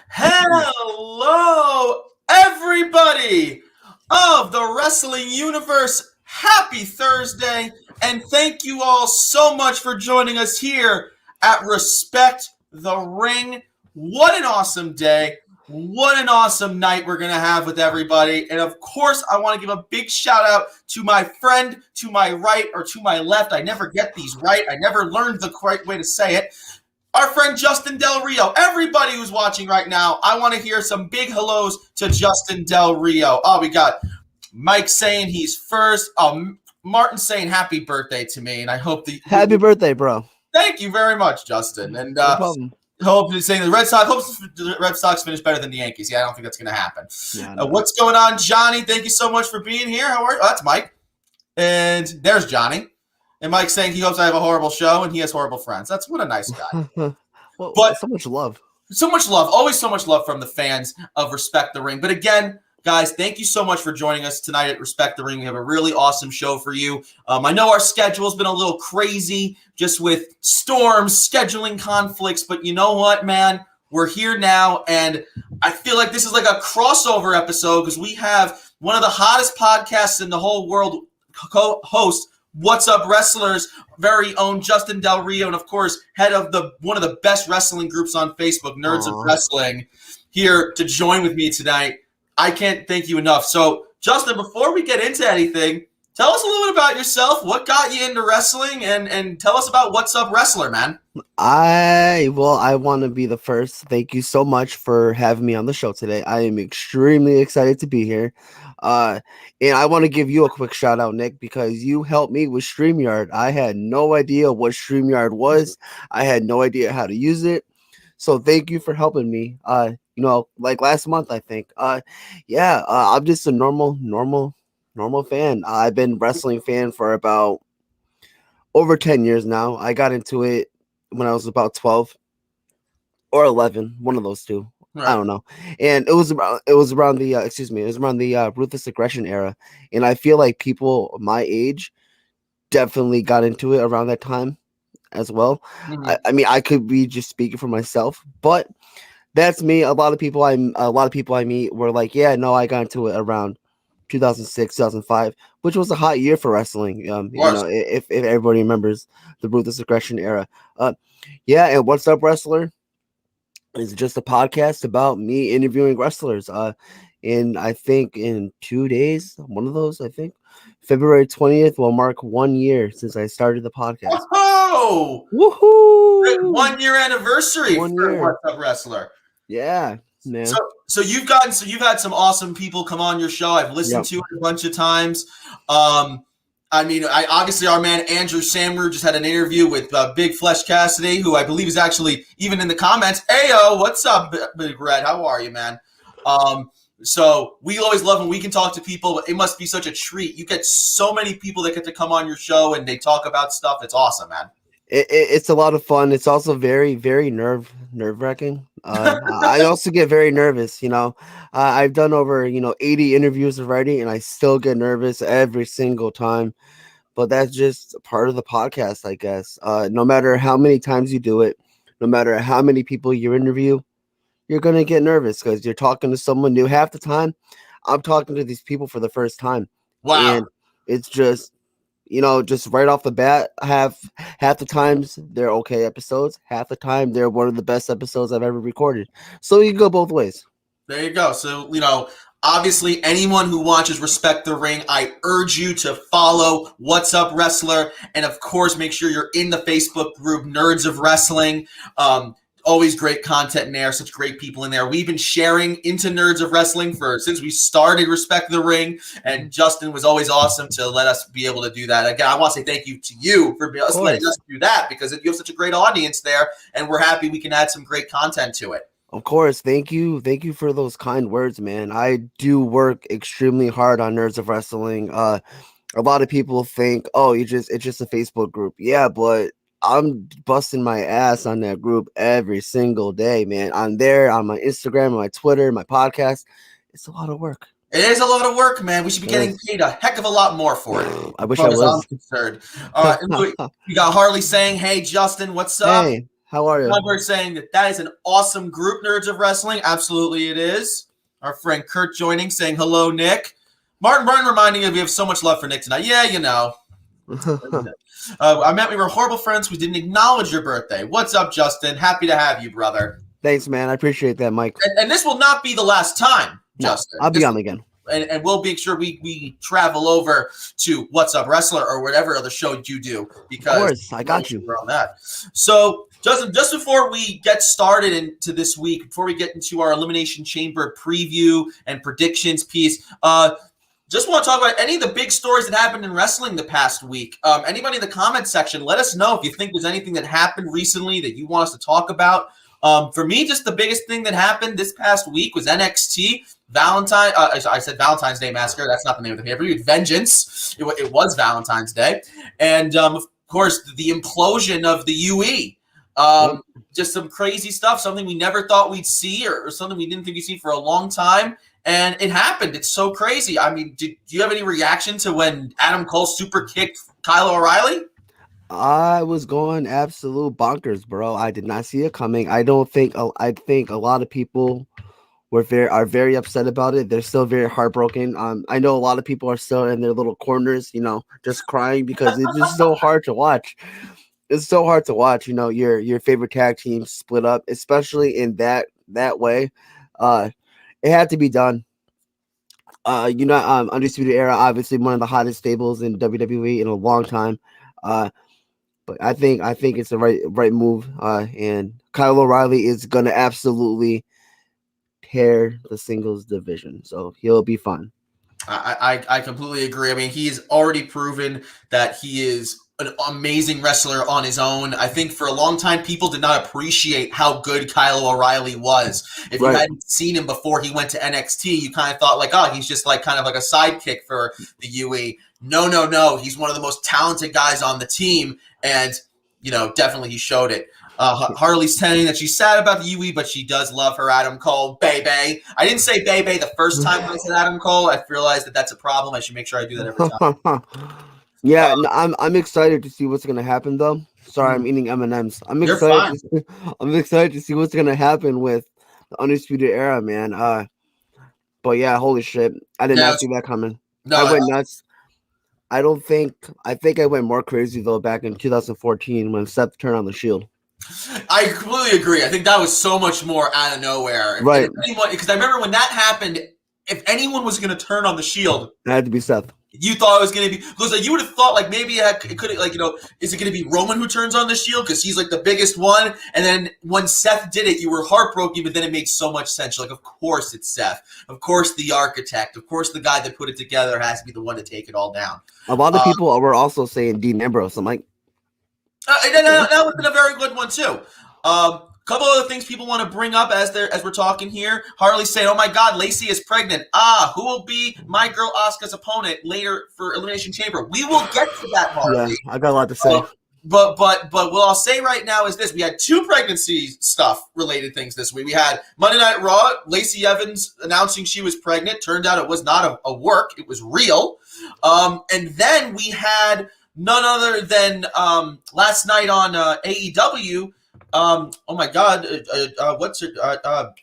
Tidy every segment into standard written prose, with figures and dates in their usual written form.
Hello, everybody of the wrestling universe. Happy Thursday, and thank you all so much for joining us here at Respect the Ring. What an awesome day. What an awesome night we're going to have with everybody. And of course, I want to give a big shout out to my friend to my right or to my left. I never get these right. I never learned the correct way to say it. Our friend Justin Del Rio. Everybody who's watching right now, I want to hear some big hellos to Justin Del Rio. Oh, we got Mike saying he's first. Martin saying happy birthday to me, and I hope the happy birthday, bro. Thank you very much, Justin. And no problem. Hope you're saying the Red Sox finish better than the Yankees. Yeah, I don't think that's going to happen. Yeah, no. What's going on, Johnny? Thank you so much for being here. How are you? Oh, that's Mike, and there's Johnny. And Mike's saying he hopes I have a horrible show and he has horrible friends. That's what a nice guy. Well, but so much love. So much love. Always so much love from the fans of Respect the Ring. But again, guys, thank you so much for joining us tonight at Respect the Ring. We have a really awesome show for you. I know our schedule has been a little crazy just with storms, scheduling conflicts. But you know what, man? We're here now. And I feel like this is like a crossover episode because we have one of the hottest podcasts in the whole world co-host, What's Up Wrestlers, very own Justin Del Rio, and of course, head of one of the best wrestling groups on Facebook, Nerds of Wrestling, here to join with me tonight. I can't thank you enough. So, Justin, before we get into anything, tell us a little bit about yourself. What got you into wrestling, and tell us about What's Up Wrestler, man. I want to be the first. Thank you so much for having me on the show today. I am extremely excited to be here. And I want to give you a quick shout out, Nick, because you helped me with StreamYard. I had no idea what StreamYard was. I had no idea how to use it. So thank you for helping me. Like last month, I think. I'm just a normal fan. I've been wrestling fan for about over 10 years now. I got into it when I was about 12 or 11, one of those two. Right. I don't know. And it was around the Ruthless Aggression era. And I feel like people my age definitely got into it around that time as well. Mm-hmm. I mean, I could be just speaking for myself, but that's me. A lot of people I meet were like, yeah, no, I got into it around 2006, 2005, which was a hot year for wrestling. If everybody remembers the Ruthless Aggression era. And What's Up Wrestler is just a podcast about me interviewing wrestlers. And I think in 2 days, one of those, I think February 20th will mark 1 year since I started the podcast. Oh, woohoo! 1 year anniversary for What's Up Wrestler. Yeah, man. So you've had some awesome people come on your show. I've listened to it a bunch of times. I mean, obviously our man Andrew Samru just had an interview with Big Flesh Cassidy, who I believe is actually even in the comments. Ayo, what's up, Big Red? How are you, man? So we always love when we can talk to people. It must be such a treat. You get so many people that get to come on your show and they talk about stuff. It's awesome, man. It's a lot of fun. It's also very, very nerve-wracking. I also get very nervous. I've done over 80 interviews already, and I still get nervous every single time. But that's just part of the podcast, I guess. No matter how many times you do it, no matter how many people you interview, you're gonna get nervous because you're talking to someone new. Half the time, I'm talking to these people for the first time. Wow, and it's just. Just right off the bat, half the times they're okay episodes. Half the time they're one of the best episodes I've ever recorded. So you can go both ways. There you go. So, obviously anyone who watches Respect the Ring, I urge you to follow What's Up Wrestler. And of course, make sure you're in the Facebook group, Nerds of Wrestling. Always great content in there. Such great people in there. We've been sharing into Nerds of Wrestling since we started Respect the Ring, and Justin was always awesome to let us be able to do that. Again, I want to say thank you to you for letting us do that because you have such a great audience there, and we're happy we can add some great content to it. Of course. Thank you for those kind words, man. I do work extremely hard on Nerds of Wrestling. A lot of people think, oh, it's just a Facebook group. Yeah, but I'm busting my ass on that group every single day, man. I'm there on my Instagram, my Twitter, my podcast. It's a lot of work. It is a lot of work, man. We should be getting paid a heck of a lot more for it. I wish As far I as I'm was. concerned. We got Harley saying, "Hey, Justin, what's up?" Hey, how are you? We're saying that is an awesome group, Nerds of Wrestling. Absolutely, it is. Our friend Kurt joining, saying hello, Nick. Martin reminding you we have so much love for Nick tonight. Yeah, you know. I meant we were horrible friends. We didn't acknowledge your birthday. What's up, Justin? Happy to have you, brother. Thanks, man. I appreciate that, Mike. And this will not be the last time, Justin. I'll be on again. And we'll make sure we travel over to What's Up Wrestler or whatever other show you do. Because of course, I got you. On that. So, Justin, just before we get started into this week, before we get into our Elimination Chamber preview and predictions piece, just want to talk about any of the big stories that happened in wrestling the past week. Anybody in the comment section, let us know if you think there's anything that happened recently that you want us to talk about. For me, just the biggest thing that happened this past week was NXT I said Valentine's Day Massacre. That's not the name of the pay-per-view. Vengeance. It was Valentine's Day. And, of course, the implosion of the UE. Just some crazy stuff, something we never thought we'd see or something we didn't think we'd see for a long time. And it happened. It's so crazy. I mean, do you have any reaction to when Adam Cole super kicked Kyle O'Reilly? I was going absolute bonkers, bro. I did not see it coming. I think a lot of people are very upset about it. They're still very heartbroken. I know a lot of people are still in their little corners, just crying because it's just so hard to watch. It's so hard to watch, your favorite tag team split up, especially in that way. It had to be done. Undisputed Era, obviously one of the hottest stables in WWE in a long time. But I think it's the right move. And Kyle O'Reilly is gonna absolutely tear the singles division, so he'll be fun. I completely agree. I mean, he's already proven that he is an amazing wrestler on his own. I think for a long time, people did not appreciate how good Kyle O'Reilly was. If you hadn't seen him before he went to NXT, you kind of thought like, oh, he's just like kind of like a sidekick for the UE. No. He's one of the most talented guys on the team. And, definitely he showed it. Harley's telling that she's sad about the UE, but she does love her Adam Cole. Baby. I didn't say baby the first time I said Adam Cole. I realized that that's a problem. I should make sure I do that every time. Yeah, I'm excited to see what's gonna happen though. Sorry, I'm eating M&Ms. I'm excited to see what's gonna happen with the Undisputed Era, man. But yeah, holy shit, I did not see that coming. I went nuts. I think I went more crazy though back in 2014 when Seth turned on the Shield. I completely agree. I think that was so much more out of nowhere. Right. Because I remember when that happened, if anyone was going to turn on the Shield, it had to be Seth. You thought it was going to be because like you would have thought like maybe it could like is it going to be Roman who turns on the Shield because he's like the biggest one? And then when Seth did it, you were heartbroken, but then it made so much sense. You're like, of course it's Seth. Of course the architect. Of course the guy that put it together has to be the one to take it all down. A lot of people were also saying Dean Ambrose. I'm like, that would have been a very good one too. Couple other things people want to bring up as we're talking here. Harley's saying, "Oh my God, Lacey is pregnant." Who will be my girl Asuka's opponent later for Elimination Chamber? We will get to that, Harley. Yeah, I got a lot to say. But what I'll say right now is this: we had two pregnancy stuff related things this week. We had Monday Night Raw, Lacey Evans announcing she was pregnant. Turned out it was not a work; it was real. And then we had none other than last night on AEW. Oh my God, what's her?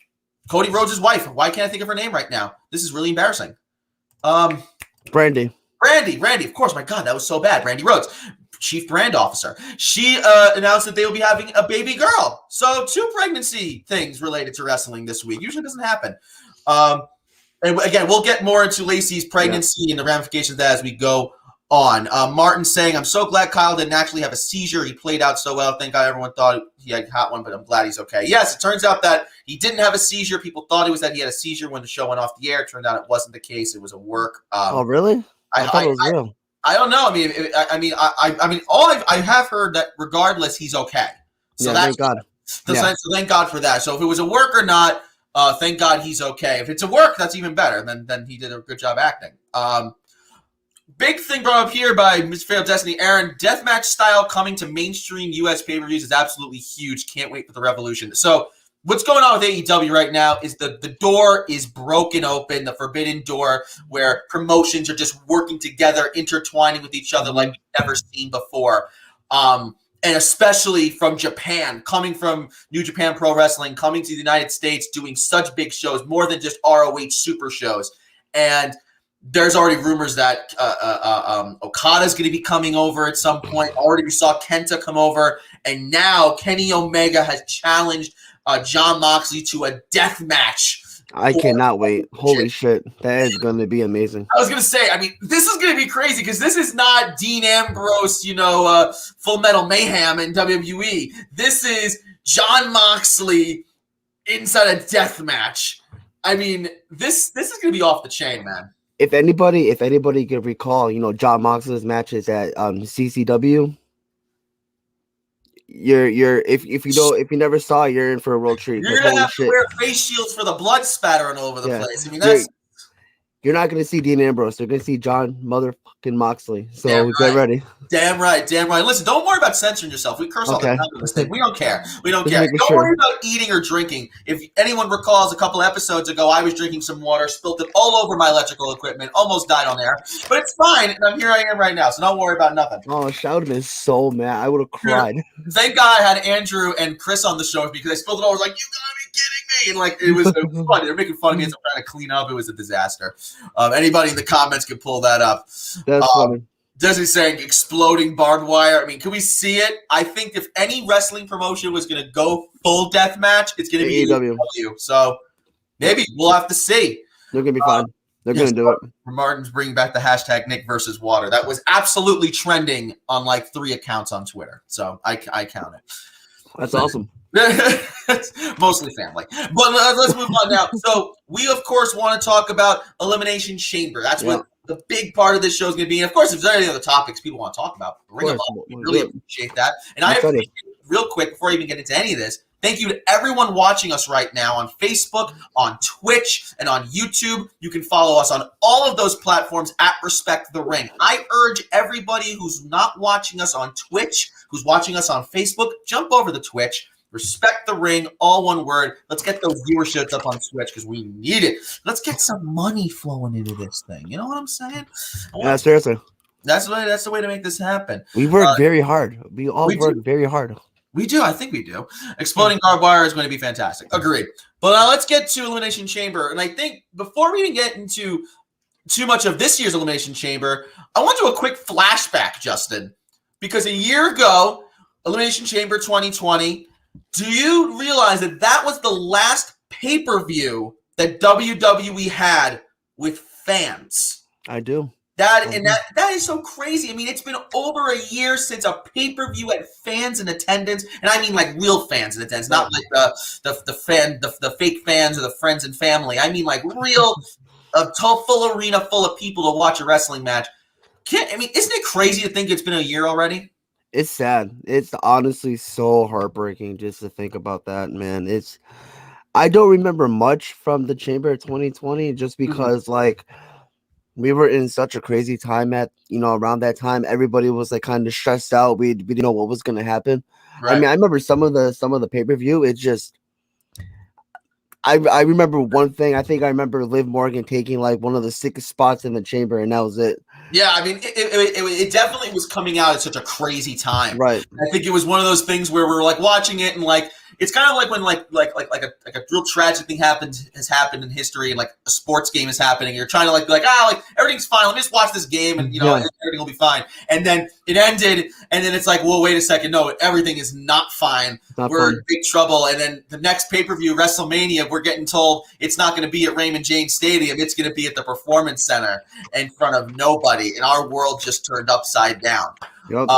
Cody Rhodes' wife. Why can't I think of her name right now? This is really embarrassing. Brandy. Of course. My God, that was so bad. Brandy Rhodes, Chief Brand Officer. She announced that they will be having a baby girl. So 2 pregnancy things related to wrestling this week. Usually doesn't happen. And again, we'll get more into Lacey's pregnancy and the ramifications of that as we go on. Martin saying, "I'm so glad Kyle didn't actually have a seizure. He played out so well. Thank God everyone thought he had got one, but I'm glad he's okay." Yes, it turns out that he didn't have a seizure. People thought it was that he had a seizure when the show went off the air. It turned out it wasn't the case. It was a work. Oh, really? I thought it was real. I don't know. I mean, all I have heard that regardless, he's okay. So thank God. So thank God for that. So if it was a work or not, thank God he's okay. If it's a work, that's even better. Then he did a good job acting. Big thing brought up here by Mr. Fatal Destiny Aaron. Deathmatch style coming to mainstream U.S. pay-per-views is absolutely huge. Can't wait for the revolution. So what's going on with AEW right now is the door is broken open, the forbidden door, where promotions are just working together, intertwining with each other like we've never seen before. And especially from Japan, coming from New Japan Pro Wrestling, coming to the United States, doing such big shows, more than just ROH super shows. And there's already rumors that Okada's going to be coming over at some point. Already we saw Kenta come over. And now Kenny Omega has challenged Jon Moxley to a death match. I cannot wait. Holy shit. That is going to be amazing. I was going to say, I mean, this is going to be crazy because this is not Dean Ambrose, Full Metal Mayhem in WWE. This is Jon Moxley inside a death match. I mean, this is going to be off the chain, man. If anybody can recall, Jon Moxley's matches at CCW, if you never saw it, you're in for a real treat. You're gonna have to wear face shields for the blood spattering all over the place. I mean, you're not gonna see Dean Ambrose. You're gonna see Jon motherfucking Moxley. So get ready. Damn right. Listen, don't worry about censoring yourself. We curse all the time in this thing. We don't care. Don't worry about eating or drinking. If anyone recalls, a couple episodes ago, I was drinking some water, spilled it all over my electrical equipment, almost died on air. But it's fine, and here I am right now, so don't worry about nothing. Oh, I would have been so mad. I would have cried. Thank God I had Andrew and Chris on the show because I spilled it all. I was like, you gotta be kidding me. And like, it was fun. They were making fun of me as I'm trying to clean up. It was a disaster. Anybody in the comments can pull that up. That's funny. Desi saying exploding barbed wire. I mean, can we see it? I think if any wrestling promotion was going to go full death match, it's going to be AEW. So maybe we'll have to see. They're going to be fine. They're going to do it. Martin's bringing back the hashtag Nick versus Water. That was absolutely trending on like 3 accounts on Twitter. So I count it. That's awesome. Mostly family. But let's move on now. So we, of course, want to talk about Elimination Chamber. That's what the big part of this show is going to be. And, of course, if there's any other topics people want to talk about, bring them up. We really appreciate that. And I appreciate, real quick, before I even get into any of this, thank you to everyone watching us right now on Facebook, on Twitch, and on YouTube. You can follow us on all of those platforms at Respect the Ring. I urge everybody who's not watching us on Twitch, who's watching us on Facebook, jump over to Twitch. Respect the Ring, all one word. Let's get those viewerships up on Twitch because we need it. Let's get some money flowing into this thing. You know what I'm saying? Yeah, seriously. That's the way to make this happen. We work very hard. We work very hard. We do. I think we do. Exploding barbed wire is going to be fantastic. Agreed. But let's get to Elimination Chamber. And I think before we even get into too much of this year's Elimination Chamber, I want to do a quick flashback, Justin. Because a year ago, Elimination Chamber 2020, do you realize that was the last pay-per-view that WWE had with fans? I do. That is so crazy. I mean, it's been over a year since a pay-per-view had fans in attendance, and I mean like real fans in attendance, not like the fake fans or the friends and family. I mean like real, full arena full of people to watch a wrestling match. Isn't it crazy to think it's been a year already? It's sad. It's honestly so heartbreaking just to think about that, man. I don't remember much from the Chamber 2020 just because like we were in such a crazy time around that time. Everybody was like kind of stressed out. We didn't know what was going to happen. Right. I mean, I remember some of the pay-per-view. It just I remember one thing. I think I remember Liv Morgan taking like one of the sickest spots in the Chamber, and that was it. Yeah, I mean, it definitely was coming out at such a crazy time. Right. I think it was one of those things where we're like watching it and like it's kind of like when like a real tragic thing has happened in history and like a sports game is happening. You're trying to like everything's fine. Let me just watch this game and everything will be fine. And then it ended, and then it's like, well, wait a second, no, everything is not fine. We're in big trouble. And then the next pay-per-view, WrestleMania, we're getting told it's not going to be at Raymond James Stadium. It's going to be at the Performance Center in front of nobody. And our world just turned upside down. Yep.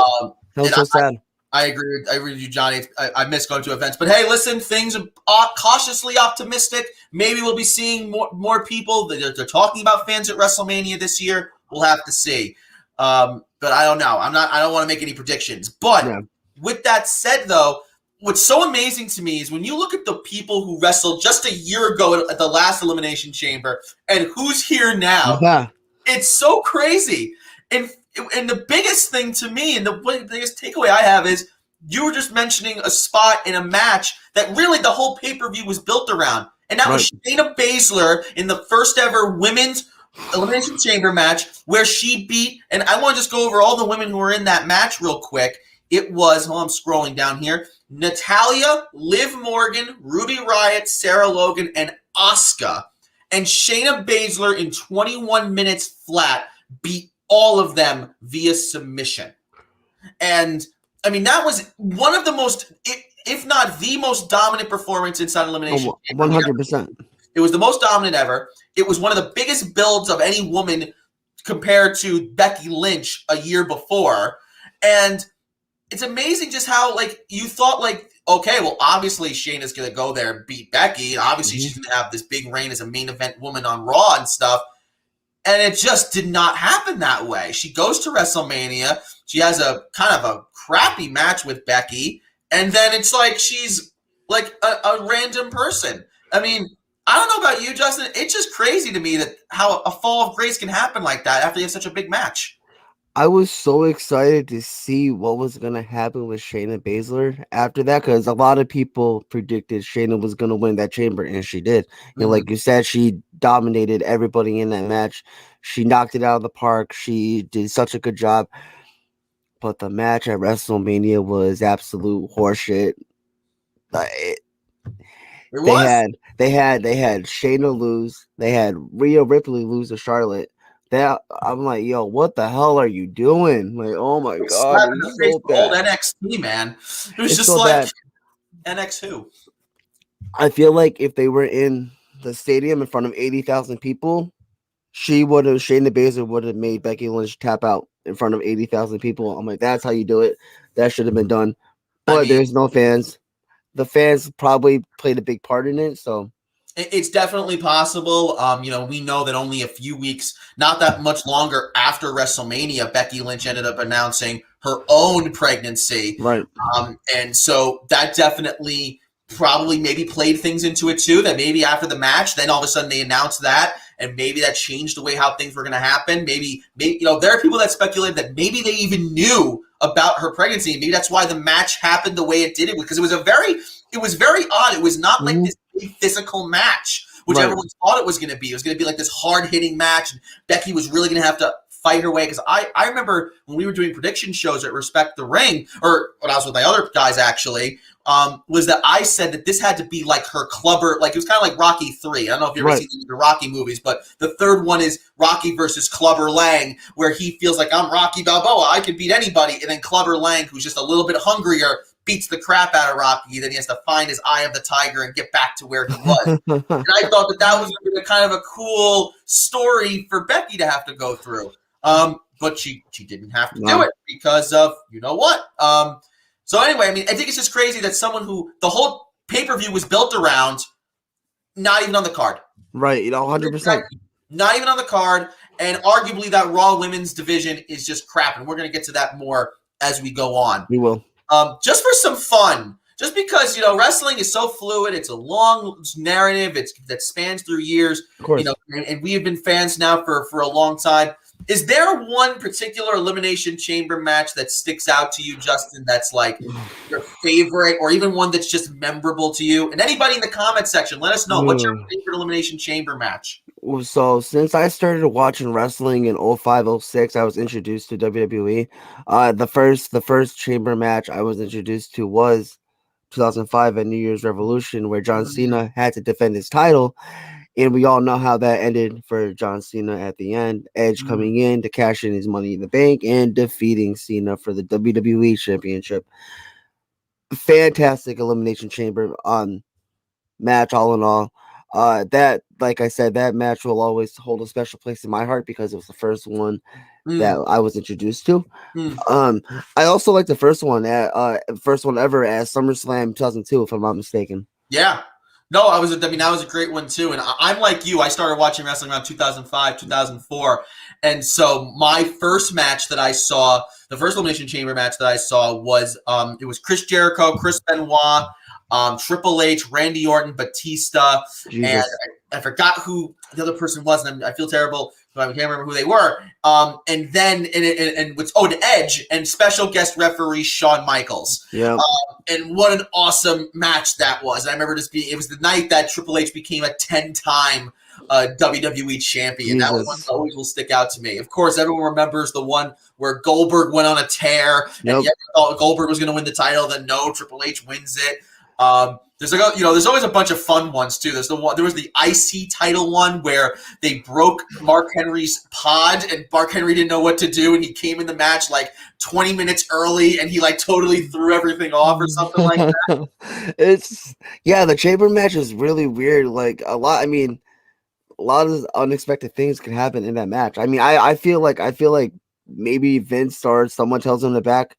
That's so sad. I agree with you, Johnny. I miss going to events. But hey, listen, things are cautiously optimistic. Maybe we'll be seeing more people. They're talking about fans at WrestleMania this year. We'll have to see. But I don't know. I don't want to make any predictions. But with that said, though, what's so amazing to me is when you look at the people who wrestled just a year ago at the last Elimination Chamber and who's here now, it's so crazy. And the biggest thing to me and the biggest takeaway I have is you were just mentioning a spot in a match that really the whole pay-per-view was built around. And that was Shayna Baszler in the first ever women's Elimination Chamber match where she beat, and I want to just go over all the women who were in that match real quick. It was, I'm scrolling down here, Natalya, Liv Morgan, Ruby Riott, Sarah Logan, and Asuka. And Shayna Baszler in 21 minutes flat beat all of them via submission. And I mean, that was one of the most, if not the most dominant performance inside Elimination Chamber. 100%. It was the most dominant ever. It was one of the biggest builds of any woman compared to Becky Lynch a year before. And it's amazing just how, like, you thought, like, okay, well, obviously Shayna's going to go there and beat Becky. Obviously she's going to have this big reign as a main event woman on Raw and stuff. And it just did not happen that way. She goes to WrestleMania. She has a kind of a crappy match with Becky. And then it's like she's like a random person. I mean, I don't know about you, Justin. It's just crazy to me that how a fall of grace can happen like that after you have such a big match. I was so excited to see what was going to happen with Shayna Baszler after that, because a lot of people predicted Shayna was going to win that chamber, and she did. And like you said, she dominated everybody in that match. She knocked it out of the park. She did such a good job. But the match at WrestleMania was absolute horseshit. They had Shayna lose. They had Rhea Ripley lose to Charlotte. That I'm like, yo, what the hell are you doing? Like, oh my god, it's so old NXT, man. It was just so like bad. NX who? I feel like if they were in the stadium in front of 80,000 people, Shayna Baszler would have made Becky Lynch tap out in front of 80,000 people. I'm like, that's how you do it. That should have been done. But there's no fans. The fans probably played a big part in it, so it's definitely possible. We know that only a few weeks, not that much longer after WrestleMania, Becky Lynch ended up announcing her own pregnancy. Right. And so that definitely probably maybe played things into it too, that maybe after the match, then all of a sudden they announced that, and maybe that changed the way how things were going to happen. Maybe there are people that speculate that maybe they even knew about her pregnancy. Maybe that's why the match happened the way it did, because it was very odd. It was not like this big physical match, which everyone thought it was going to be. It was going to be like this hard-hitting match, and Becky was really going to have to fight her way. Because I remember when we were doing prediction shows at Respect the Ring, or when I was with my other guys actually, was that I said that this had to be like her clubber, like it was kind of like Rocky 3. I don't know if you've ever seen the Rocky movies, but the third one is Rocky versus Clubber Lang, where he feels like, I'm Rocky Balboa, I can beat anybody. And then Clubber Lang, who's just a little bit hungrier, beats the crap out of Rocky. Then he has to find his eye of the tiger and get back to where he was. And I thought that was going to be kind of a cool story for Becky to have to go through. But she didn't have to do it because of you know what. So anyway, I mean, I think it's just crazy that someone who the whole pay-per-view was built around, not even on the card. Right, 100%. Not even on the card, and arguably that Raw women's division is just crap, and we're going to get to that more as we go on. We will. Just for some fun, just because, wrestling is so fluid, it's a long narrative, that spans through years, of course. And we have been fans now for a long time. Is there one particular Elimination Chamber match that sticks out to you, Justin, that's like your favorite, or even one that's just memorable to you? And anybody in the comment section, let us know. What's your favorite Elimination Chamber match? So since I started watching wrestling in 05, 06, I was introduced to WWE. The first chamber match I was introduced to was 2005 at New Year's Revolution, where John Cena had to defend his title. And we all know how that ended for John Cena at the end. Edge coming in to cash in his Money in the Bank and defeating Cena for the WWE Championship. Fantastic Elimination Chamber match, all in all. That, like I said, that match will always hold a special place in my heart because it was the first one that I was introduced to. I also like the first one ever at SummerSlam 2002, if I'm not mistaken. Yeah. No, that was a great one too. And I'm like you. I started watching wrestling around 2005, 2004. And so my first match that I saw, the first Elimination Chamber match that I saw was, it was Chris Jericho, Chris Benoit, Triple H, Randy Orton, Batista, Jesus. And I forgot who the other person was, and I feel terrible. I can't remember who they were. And then and what's to Edge and special guest referee Shawn Michaels. Yeah. And what an awesome match that was. And I remember it was the night that Triple H became a 10-time WWE champion. Jesus. That one always will stick out to me. Of course, everyone remembers the one where Goldberg went on a tear, and yet thought Goldberg was going to win the title. Then no, Triple H wins it. There's there's always a bunch of fun ones too. There was the IC title one where they broke Mark Henry's pod, and Mark Henry didn't know what to do, and he came in the match like 20 minutes early, and he like totally threw everything off or something like that. The Chamber match is really weird. Like a lot of unexpected things can happen in that match. I mean, I feel like maybe Vince or someone tells him in the back,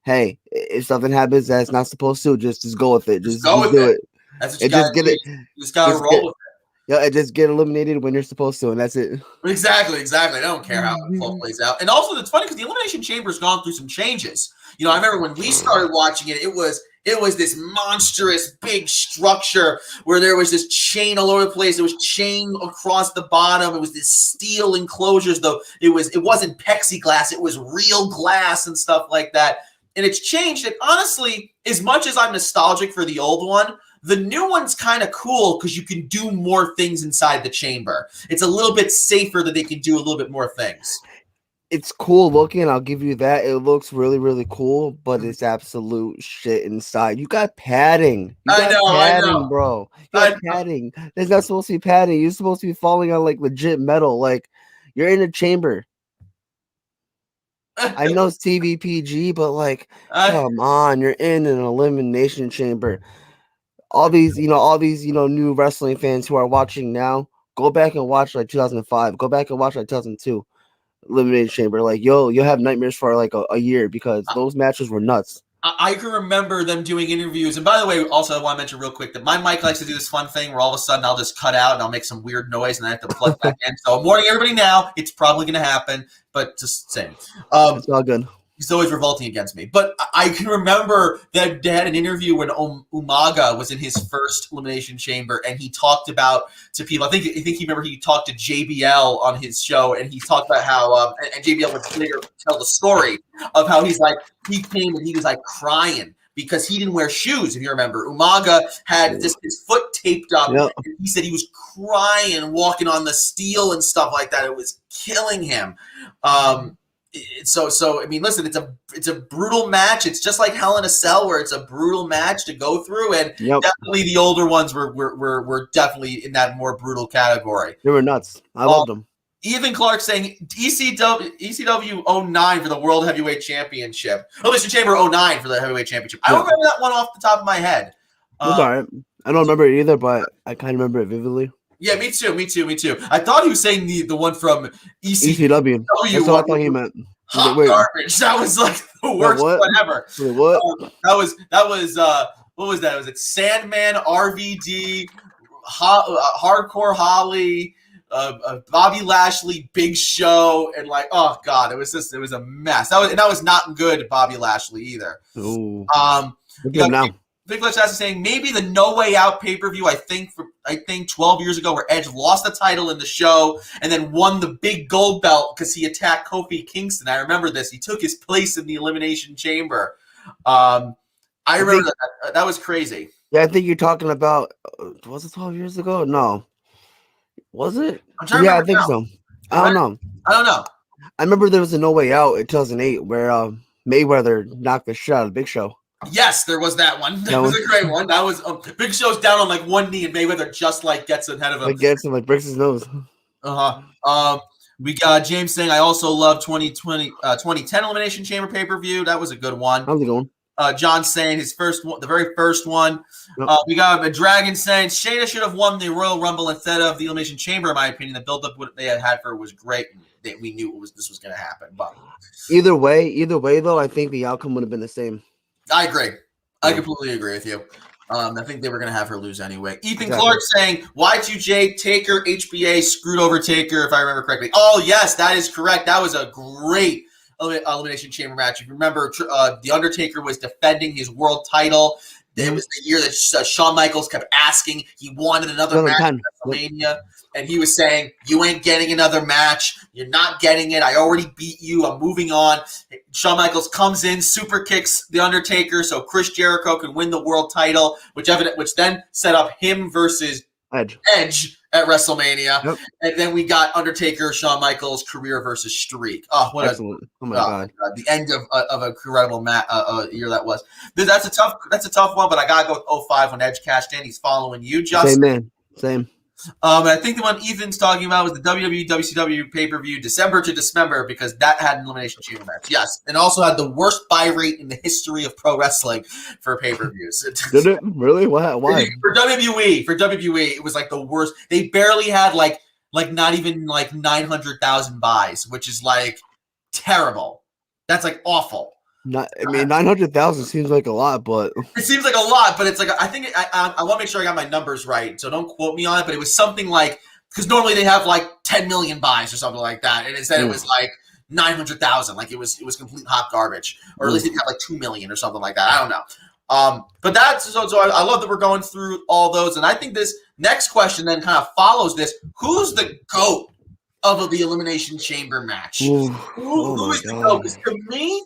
hey, if something happens that's not supposed to, just go with it. Just go with do it. That's what you gotta do. You just gotta roll with it. Yeah, just get eliminated when you're supposed to, and that's it. Exactly. I don't care how it all plays out. And also, it's funny because the Elimination Chamber's gone through some changes. I remember when we started watching it, it was this monstrous big structure where there was this chain all over the place. There was chain across the bottom. It was this steel enclosures, though it wasn't plexiglass. It was real glass and stuff like that. And it's changed. And honestly, as much as I'm nostalgic for the old one, the new one's kind of cool because you can do more things inside the chamber. It's a little bit safer that they can do a little bit more things. It's cool looking. I'll give you that. It looks really, really cool, but it's absolute shit inside. You got padding. I know, bro. You got padding. There's not supposed to be padding. You're supposed to be falling on like legit metal. Like you're in a chamber. I know it's TVPG, but like, come on, you're in an elimination chamber. All these new wrestling fans who are watching now, go back and watch like 2005. Go back and watch like 2002 Elimination Chamber. Like, you'll have nightmares for like a year because those matches were nuts. I can remember them doing interviews. And by the way, also, I want to mention real quick that my mic likes to do this fun thing where all of a sudden I'll just cut out and I'll make some weird noise and I have to plug back in. So I'm warning everybody now, it's probably going to happen, but just saying. It's all good. He's always revolting against me. But I can remember that they had an interview when Umaga was in his first Elimination Chamber, and he talked about to people. I think he talked to JBL on his show, and he talked about how and JBL would later tell the story of how he came and he was like crying because he didn't wear shoes. If you remember, Umaga had just his foot taped up. Yep. And he said he was crying, walking on the steel and stuff like that. It was killing him. So I mean, listen, it's a brutal match. It's just like Hell in a Cell, where it's a brutal match to go through, and definitely the older ones were definitely in that more brutal category. They were nuts. I loved them. Ethan Clark saying ECW 09 for the World Heavyweight Championship. Elimination Chamber 09 for the Heavyweight Championship. I don't remember that one off the top of my head. It's all right. I don't remember it either, but I kind of remember it vividly. Yeah, me too. I thought he was saying the one from ECW. That's what I thought he meant. Hot garbage. That was like the worst one ever. Wait, what? That was what was that? Was it Sandman, RVD, Hardcore Holly, Bobby Lashley, Big Show, and like, oh god, it was a mess. That was not good, Bobby Lashley either. Ooh. Now. Big Flesh is saying maybe the No Way Out pay-per-view, I think 12 years ago, where Edge lost the title in the show and then won the big gold belt because he attacked Kofi Kingston. I remember this. He took his place in the Elimination Chamber. I remember that was crazy. Yeah, I think you're talking about, was it 12 years ago? No. Was it? Yeah, I think so. I don't know. I remember there was a No Way Out in 2008 where Mayweather knocked the shit out of Big Show. Yes, there was that one. That was a great one. That was Big Show's down on like one knee, and Mayweather just like gets ahead of him. Like breaks his nose. We got James saying I also love 2010 Elimination Chamber pay-per-view. That was a good one. How's it going? John saying the very first one. Yep. We got a Dragon saying Shayna should have won the Royal Rumble instead of the Elimination Chamber. In my opinion, the build-up what they had for her was great. We knew this was going to happen. But either way, though, I think the outcome would have been the same. I agree. I completely agree with you. I think they were going to have her lose anyway. Ethan Clark saying, Y2J, Taker, HBA, screwed over Taker, if I remember correctly. Oh, yes, that is correct. That was a great Elimination Chamber match. If you remember, The Undertaker was defending his world title. It was the year that Shawn Michaels kept asking. He wanted another match at WrestleMania, and he was saying, "You ain't getting another match. You're not getting it. I already beat you. I'm moving on." Shawn Michaels comes in, super kicks The Undertaker, so Chris Jericho can win the world title, which then set up him versus Edge at WrestleMania. Yep. And then we got Undertaker, Shawn Michaels career versus streak. Oh, what excellent. My God. The end of a incredible year that was. That's a tough one, but I gotta go with 05 when Edge cashed in. He's following you, Justin. Same man. Same. And I think the one Ethan's talking about was the WWE WCW pay-per-view December to Dismember, because that had an Elimination Chamber match. Yes, and also had the worst buy rate in the history of pro wrestling for pay-per-views. Did it really? Why? For WWE, it was like the worst. They barely had like not even like 900,000 buys, which is like terrible. That's like awful. 900,000 seems like a lot, but it seems like a lot. But it's like I think I want to make sure I got my numbers right, so don't quote me on it. But it was something like, because normally they have like 10 million buys or something like that, and instead it was like 900,000. Like it was complete hot garbage, or at least it had like 2 million or something like that. I don't know. But that's so I love that we're going through all those, and I think this next question then kind of follows this. Who's the GOAT of the Elimination Chamber match? Who is the GOAT? Because to me,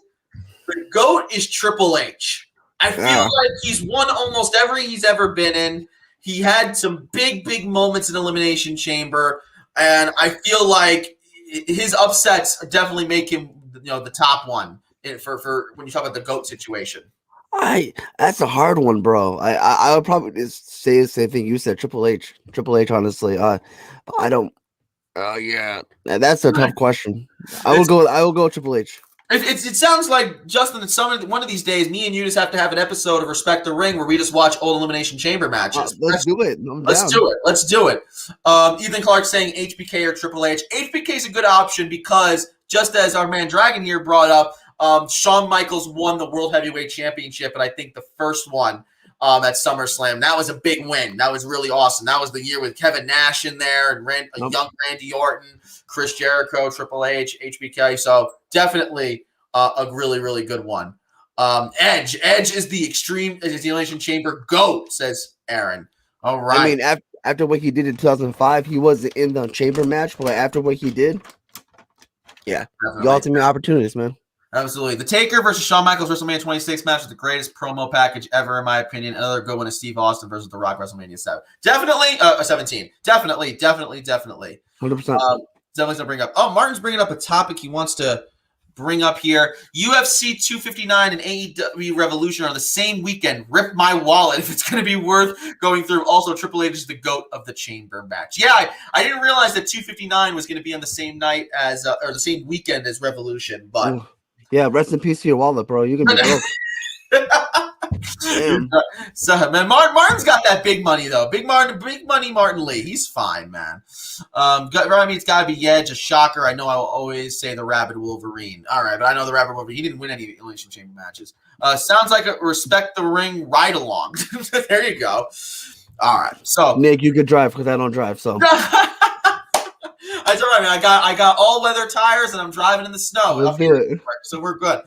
the GOAT is Triple H. I feel like he's won almost every he's ever been in. He had some big moments in Elimination Chamber, and I feel like his upsets definitely make him, the top one for when you talk about the GOAT situation. That's a hard one, bro. I would probably just say the same thing you said. Triple H, honestly. But I don't. Oh yeah, that's a tough question. I will go Triple H. It sounds like, Justin, that one of these days, me and you just have to have an episode of Respect the Ring where we just watch old Elimination Chamber matches. Let's do it. Let's do it. Ethan Clark saying HBK or Triple H. HBK is a good option because, just as our man Dragon here brought up, Shawn Michaels won the World Heavyweight Championship, and I think the first one at SummerSlam. That was a big win. That was really awesome. That was the year with Kevin Nash in there and young Randy Orton, Chris Jericho, Triple H, HBK. So definitely a really, really good one. Edge is the Elimination Chamber GOAT, says Aaron. All right. I mean, after what he did in 2005, he wasn't in the Chamber match, but after what he did, the ultimate opportunities, man. Absolutely. The Taker versus Shawn Michaels WrestleMania 26 match was the greatest promo package ever, in my opinion. Another good one is Steve Austin versus The Rock WrestleMania 7. Definitely, 17. Definitely. 100%. Definitely to bring up. Oh, Martin's bringing up a topic he wants to bring up here. UFC 259 and AEW Revolution are the same weekend. Rip my wallet if it's going to be worth going through. Also, Triple H is the GOAT of the Chamber match. Yeah, I didn't realize that 259 was going to be on the same night as, or the same weekend as Revolution, but... Ooh. Yeah, rest in peace to your wallet, bro. You can be broke. Damn. So, man, Martin's got that big money though. Big money, Martin Lee. He's fine, man. I mean, it's got to be Edge, a shocker. I know I will always say the Rabid Wolverine. All right, but I know the Rabid Wolverine. He didn't win any Elimination Chamber matches. Sounds like a Respect the Ring ride along. There you go. All right, so Nick, you could drive because I don't drive, so. That's all right, man. I got all leather tires and I'm driving in the snow. Let's do it. So we're good.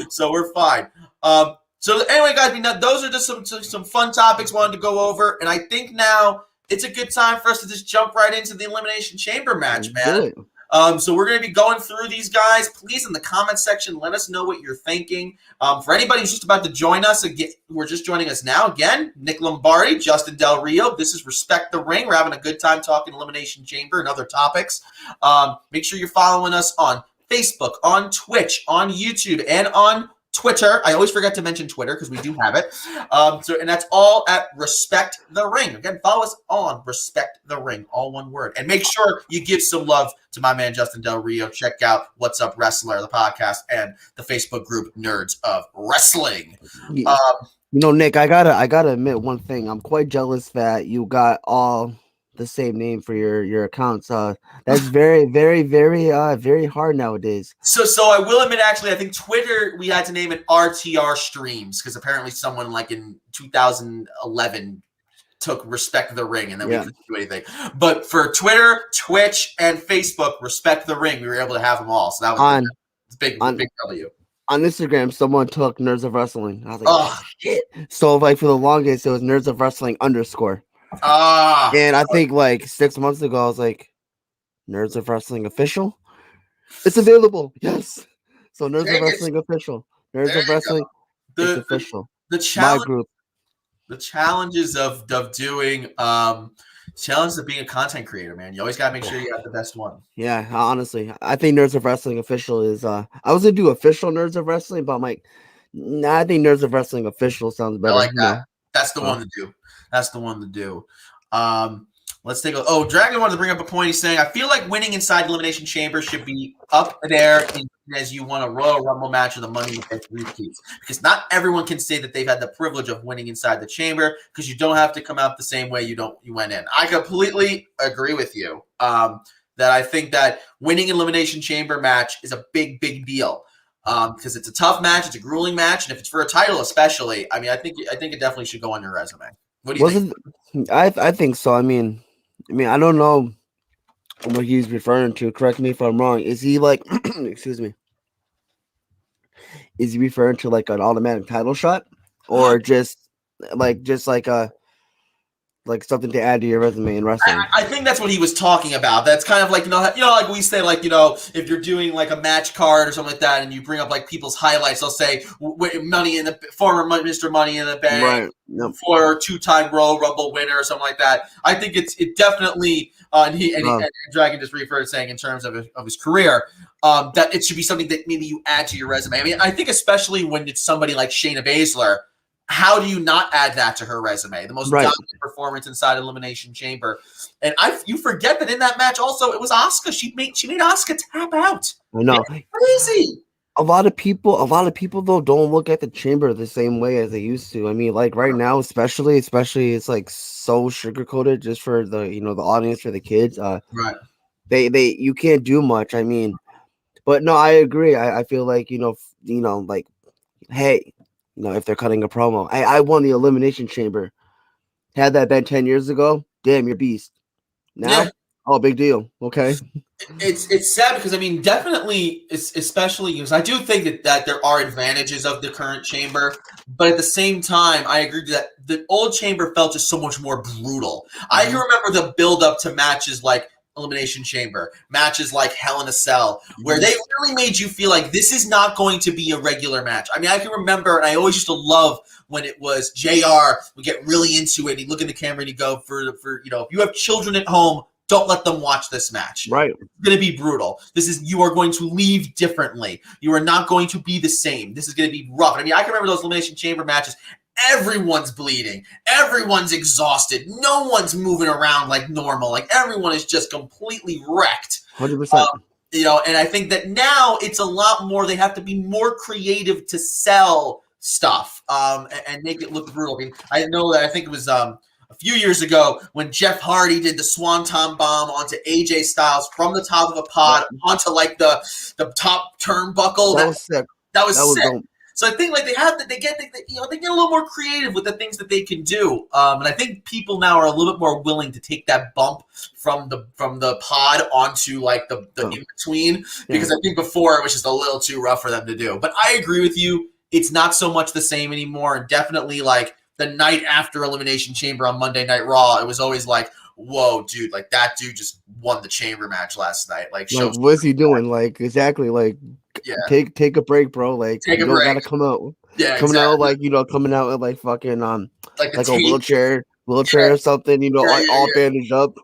So we're fine. So anyway, guys, those are just some fun topics wanted to go over, and I think now it's a good time for us to just jump right into the Elimination Chamber match, man. So we're going to be going through these guys. Please, in the comment section, let us know what you're thinking. For anybody who's just about to join us, again, we're just joining us now. Again, Nick Lombardi, Justin Del Rio. This is Respect the Ring. We're having a good time talking Elimination Chamber and other topics. Make sure you're following us on Facebook, on Twitch, on YouTube, and on Twitter. I always forget to mention Twitter because we do have it. And that's all at Respect the Ring. Again, follow us on Respect the Ring, all one word. And make sure you give some love to my man Justin Del Rio. Check out What's Up Wrestler, the podcast, and the Facebook group Nerds of Wrestling. Nick, I gotta admit one thing. I'm quite jealous that you got all the same name for your accounts. That's very, very, very, very hard nowadays. So I will admit, actually, I think Twitter, we had to name it RTR Streams because apparently someone like in 2011 took Respect the Ring and then we couldn't do anything. But for Twitter, Twitch, and Facebook, Respect the Ring, we were able to have them all. So that was big W. on Instagram, someone took Nerds of Wrestling. I was like, Oh, shit. So like for the longest, it was Nerds of Wrestling _. ah. And I think like 6 months ago, I was like, Nerds of Wrestling official? It's available. Yes. So Nerds of Dang it. Wrestling official. Nerds There of you go. Wrestling, it's The, the, official. the My challenge, group. the challenges of doing challenges of being a content creator, man. You always gotta make sure you have the best one. Yeah, honestly, I think Nerds of Wrestling official is. I was gonna do official Nerds of Wrestling, but I'm like, nah, I think Nerds of Wrestling official sounds better. I like that. No. That's the one to do. That's the one to do. Let's take a. Oh, Dragon wanted to bring up a point. He's saying, I feel like winning inside Elimination Chamber should be up there as you won a Royal Rumble match or the Money in the Bank repeats. Because not everyone can say that they've had the privilege of winning inside the chamber, because you don't have to come out the same way you went in. I completely agree with you. That I think that winning an Elimination Chamber match is a big, big deal. Because it's a tough match, it's a grueling match, and if it's for a title, especially, I mean, I think it definitely should go on your resume. What do you think? I think so. I mean, I don't know what he's referring to. Correct me if I'm wrong. Is he like, excuse me? Is he referring to like an automatic title shot, or just like a something to add to your resume in wrestling? I think that's what he was talking about. That's kind of like, like we say, like, if you're doing like a match card or something like that, and you bring up like people's highlights, they'll say former Mr. Money in the Bank, right? Yep. For 2-time Royal Rumble winner or something like that. I think it definitely, and Dragon just referred saying in terms of his career, that it should be something that maybe you add to your resume. I mean, I think especially when it's somebody like Shayna Baszler. How do you not add that to her resume? The most dominant performance inside Elimination Chamber, and you forget that in that match also it was Asuka. She made Asuka tap out. I know, crazy. A lot of people though don't look at the chamber the same way as they used to. I mean, like right now, especially it's like so sugar coated just for the the audience, for the kids. Right. They you can't do much. I mean, but no, I agree. I feel like like, hey. If they're cutting a promo, I won the Elimination Chamber. Had that been 10 years ago, damn, you're beast. Now, oh, big deal. Okay. It's sad because, I mean, definitely, especially because I do think that there are advantages of the current chamber, but at the same time, I agree that the old chamber felt just so much more brutal. I can remember the build up to matches like Elimination Chamber, matches like Hell in a Cell, where they really made you feel like this is not going to be a regular match. I mean, I can remember, and I always used to love when it was JR would get really into it. He'd look in the camera and he'd go, for if you have children at home, don't let them watch this match. Right. It's going to be brutal. You are going to leave differently. You are not going to be the same. This is going to be rough. I mean, I can remember those Elimination Chamber matches. Everyone's bleeding. Everyone's exhausted. No one's moving around like normal. Like everyone is just completely wrecked. 100%. And I think that now it's a lot more. They have to be more creative to sell stuff and make it look brutal. I mean, I know that I think it was a few years ago when Jeff Hardy did the Swanton Bomb onto AJ Styles from the top of a pod onto like the top turnbuckle. That was sick. That was sick. Dope. So I think like they get a little more creative with the things that they can do, and I think people now are a little bit more willing to take that bump from the pod onto like the in between, because I think before it was just a little too rough for them to do. But I agree with you; it's not so much the same anymore, and definitely like the night after Elimination Chamber on Monday Night Raw, it was always like, whoa, dude, like that dude just won the chamber match last night. Like what's he doing? Like exactly like. Yeah. Take a break, bro. Like you don't gotta come out. Yeah, out like coming out with like fucking like a wheelchair yeah. or something. All bandaged up.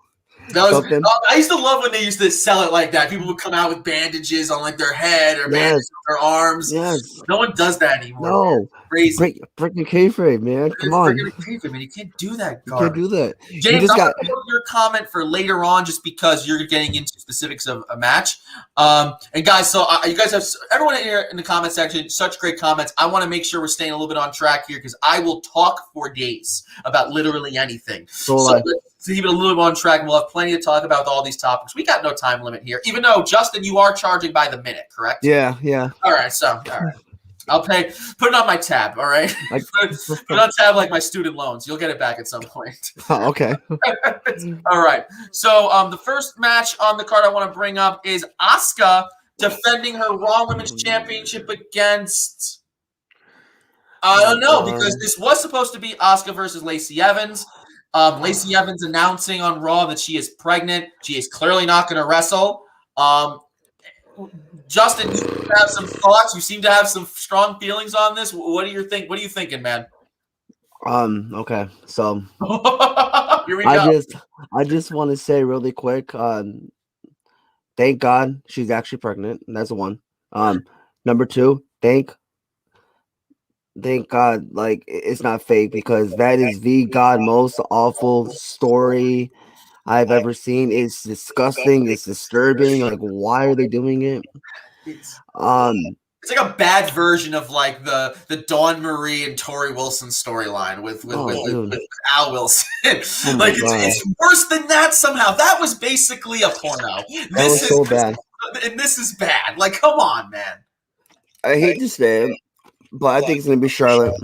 I used to love when they used to sell it like that. People would come out with bandages on like their head or bandages on their arms. Yes. No one does that anymore. No. Man. Crazy. Break your kayfabe, man. Come on. Kayfabe, man. You can't do that. You can't do that. James, I'm going to put your comment for later on just because you're getting into specifics of a match. And guys, so you guys have everyone here in the comment section, such great comments. I want to make sure we're staying a little bit on track here because I will talk for days about literally anything. So to keep it a little bit on track, and we'll have plenty to talk about with all these topics. We got no time limit here, even though, Justin, you are charging by the minute, correct? Yeah. All right. I'll put it on my tab, all right? Put it on tab like my student loans. You'll get it back at some point. Oh, okay. All right. So the first match on the card I want to bring up is Asuka defending her Raw Women's Championship against. I don't know, because this was supposed to be Asuka versus Lacey Evans. Lacey Evans announcing on Raw that she is pregnant. She is clearly not going to wrestle. Justin, you have some thoughts. You seem to have some strong feelings on this. What do you think? What are you thinking, man? Okay, so here we go. I just want to say really quick. Thank God she's actually pregnant. That's one. Number two, thank God, like it's not fake, because that is the most awful story I've ever seen. It's disgusting. It's disturbing. Like, why are they doing it? It's like a bad version of like the Dawn Marie and Tori Wilson storyline with Al Wilson. Like it's worse than that somehow. That was basically a porno. This was so bad. And this is bad. Like, come on, man. I hate to say it, but I think it's gonna be Charlotte.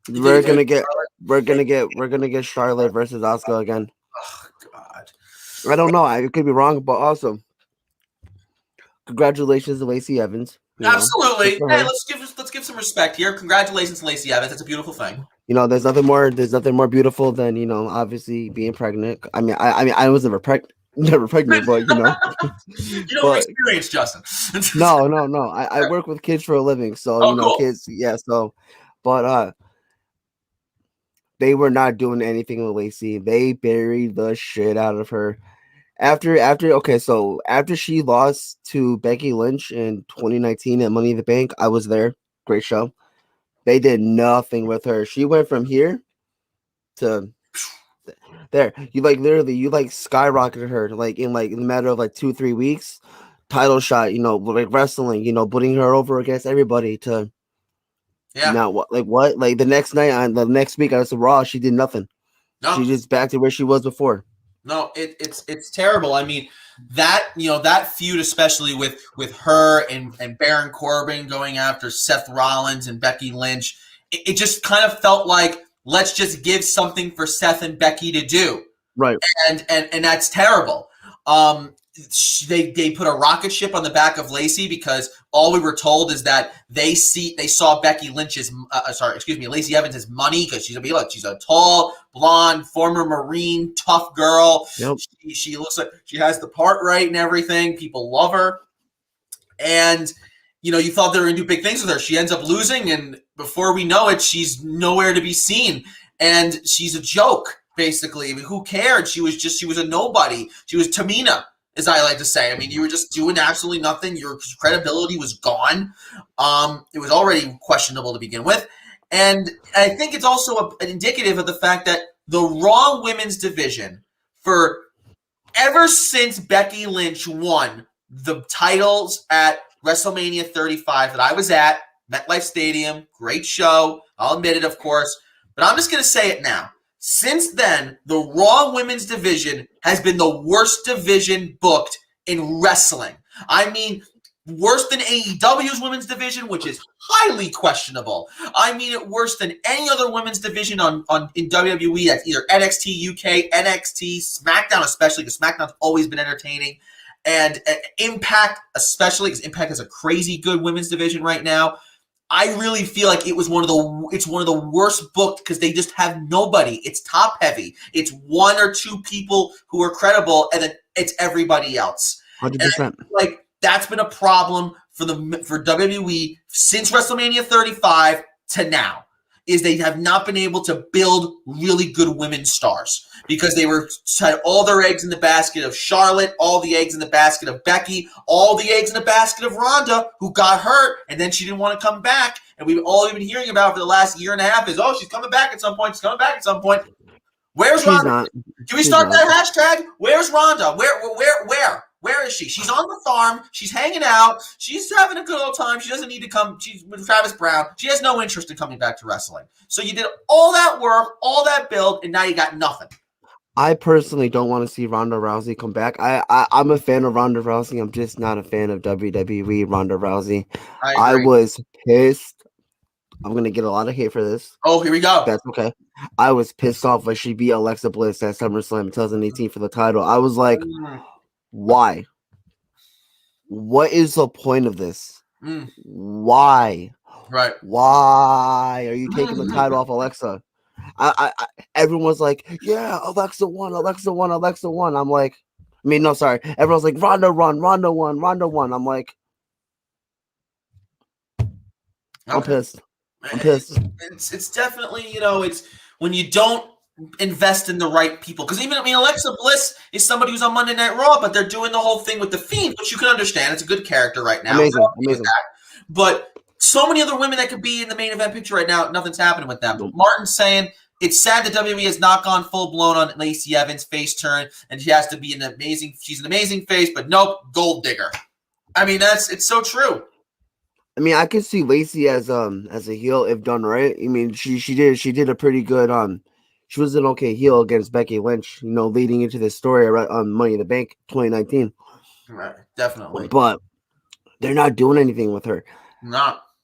We're gonna get Charlotte versus Asuka again. Oh God. I don't know. I could be wrong, but also congratulations to Lacey Evans. Absolutely. Hey, let's give some respect here. Congratulations to Lacey Evans. That's a beautiful thing. There's nothing more beautiful than, obviously being pregnant. I mean, I was never pregnant, but you don't experience, Justin. No. I work with kids for a living, so cool. Kids, yeah. So, but they were not doing anything with Lacey. They buried the shit out of her. After she lost to Becky Lynch in 2019 at Money in the Bank, I was there. Great show. They did nothing with her. She went from here to there. You skyrocketed her in the matter of 2-3 weeks. Title shot, wrestling, putting her over against everybody to. Yeah. Now what? The next night the next week I was Raw, she did nothing. No. She just back to where she was before. No, it's terrible. I mean, that feud, especially with her and Baron Corbin going after Seth Rollins and Becky Lynch, it just kind of felt like, let's just give something for Seth and Becky to do. Right. And that's terrible. They put a rocket ship on the back of Lacey, because all we were told is that they saw Lacey Evans' money, because she's a tall, blonde, former Marine, tough girl. Yep. She looks like she has the part right and everything. People love her. And, you thought they were going to do big things with her. She ends up losing, and before we know it, she's nowhere to be seen. And she's a joke, basically. I mean, who cared? She was a nobody. She was Tamina, as I like to say. I mean, you were just doing absolutely nothing. Your credibility was gone. It was already questionable to begin with. And I think it's also an indicative of the fact that the Raw Women's Division, ever since Becky Lynch won the titles at WrestleMania 35 that I was at, MetLife Stadium, great show. I'll admit it, of course. But I'm just going to say it now. Since then, the Raw Women's Division has been the worst division booked in wrestling. I mean, worse than AEW's women's division, which is highly questionable. I mean it worse than any other women's division in WWE. That's either NXT UK, NXT, SmackDown especially, because SmackDown's always been entertaining, and Impact especially, because Impact has a crazy good women's division right now. I really feel like it's one of the worst booked, because they just have nobody. It's top heavy. It's one or two people who are credible, and then it's everybody else. 100%. That's been a problem for WWE since WrestleMania 35 to now, is they have not been able to build really good women's stars, because they had all their eggs in the basket of Charlotte, all the eggs in the basket of Becky, all the eggs in the basket of Ronda, who got hurt, and then she didn't want to come back. And all we've been hearing about for the last year and a half is, she's coming back at some point. She's coming back at some point. Where's Ronda? Can we start that hashtag? Where's Ronda? Where is she? She's on the farm. She's hanging out. She's having a good old time. She doesn't need to come. She's with Travis Brown. She has no interest in coming back to wrestling. So you did all that work, all that build, and now you got nothing. I personally don't want to see Ronda Rousey come back. I'm a fan of Ronda Rousey. I'm just not a fan of WWE Ronda Rousey. I was pissed. I'm going to get a lot of hate for this. Oh, here we go. That's okay. I was pissed off when she beat Alexa Bliss at SummerSlam 2018 for the title. I was like, why? what is the point of this? Mm, Why? right. Why are you taking the title off Alexa? Everyone's like, yeah, Alexa won, Alexa won, Alexa won. I'm like, I mean, no, sorry. Everyone's like, Ronda won, Ronda won, Ronda won. I'm like, I'm pissed. I'm pissed. It's definitely, it's when you don't invest in the right people. Because even, Alexa Bliss is somebody who's on Monday Night Raw, but they're doing the whole thing with the Fiend, which you can understand. It's a good character right now. Amazing, amazing. But so many other women that could be in the main event picture right now, nothing's happening with them. Martin's saying it's sad that WWE has not gone full blown on Lacey Evans' face turn, and she has to be she's an amazing face, but nope, gold digger. I mean, it's so true. I mean, I could see Lacey as a heel if done right. I mean, she did a pretty good she was an okay heel against Becky Lynch, leading into this story on Money in the Bank 2019. Right, definitely. But they're not doing anything with her.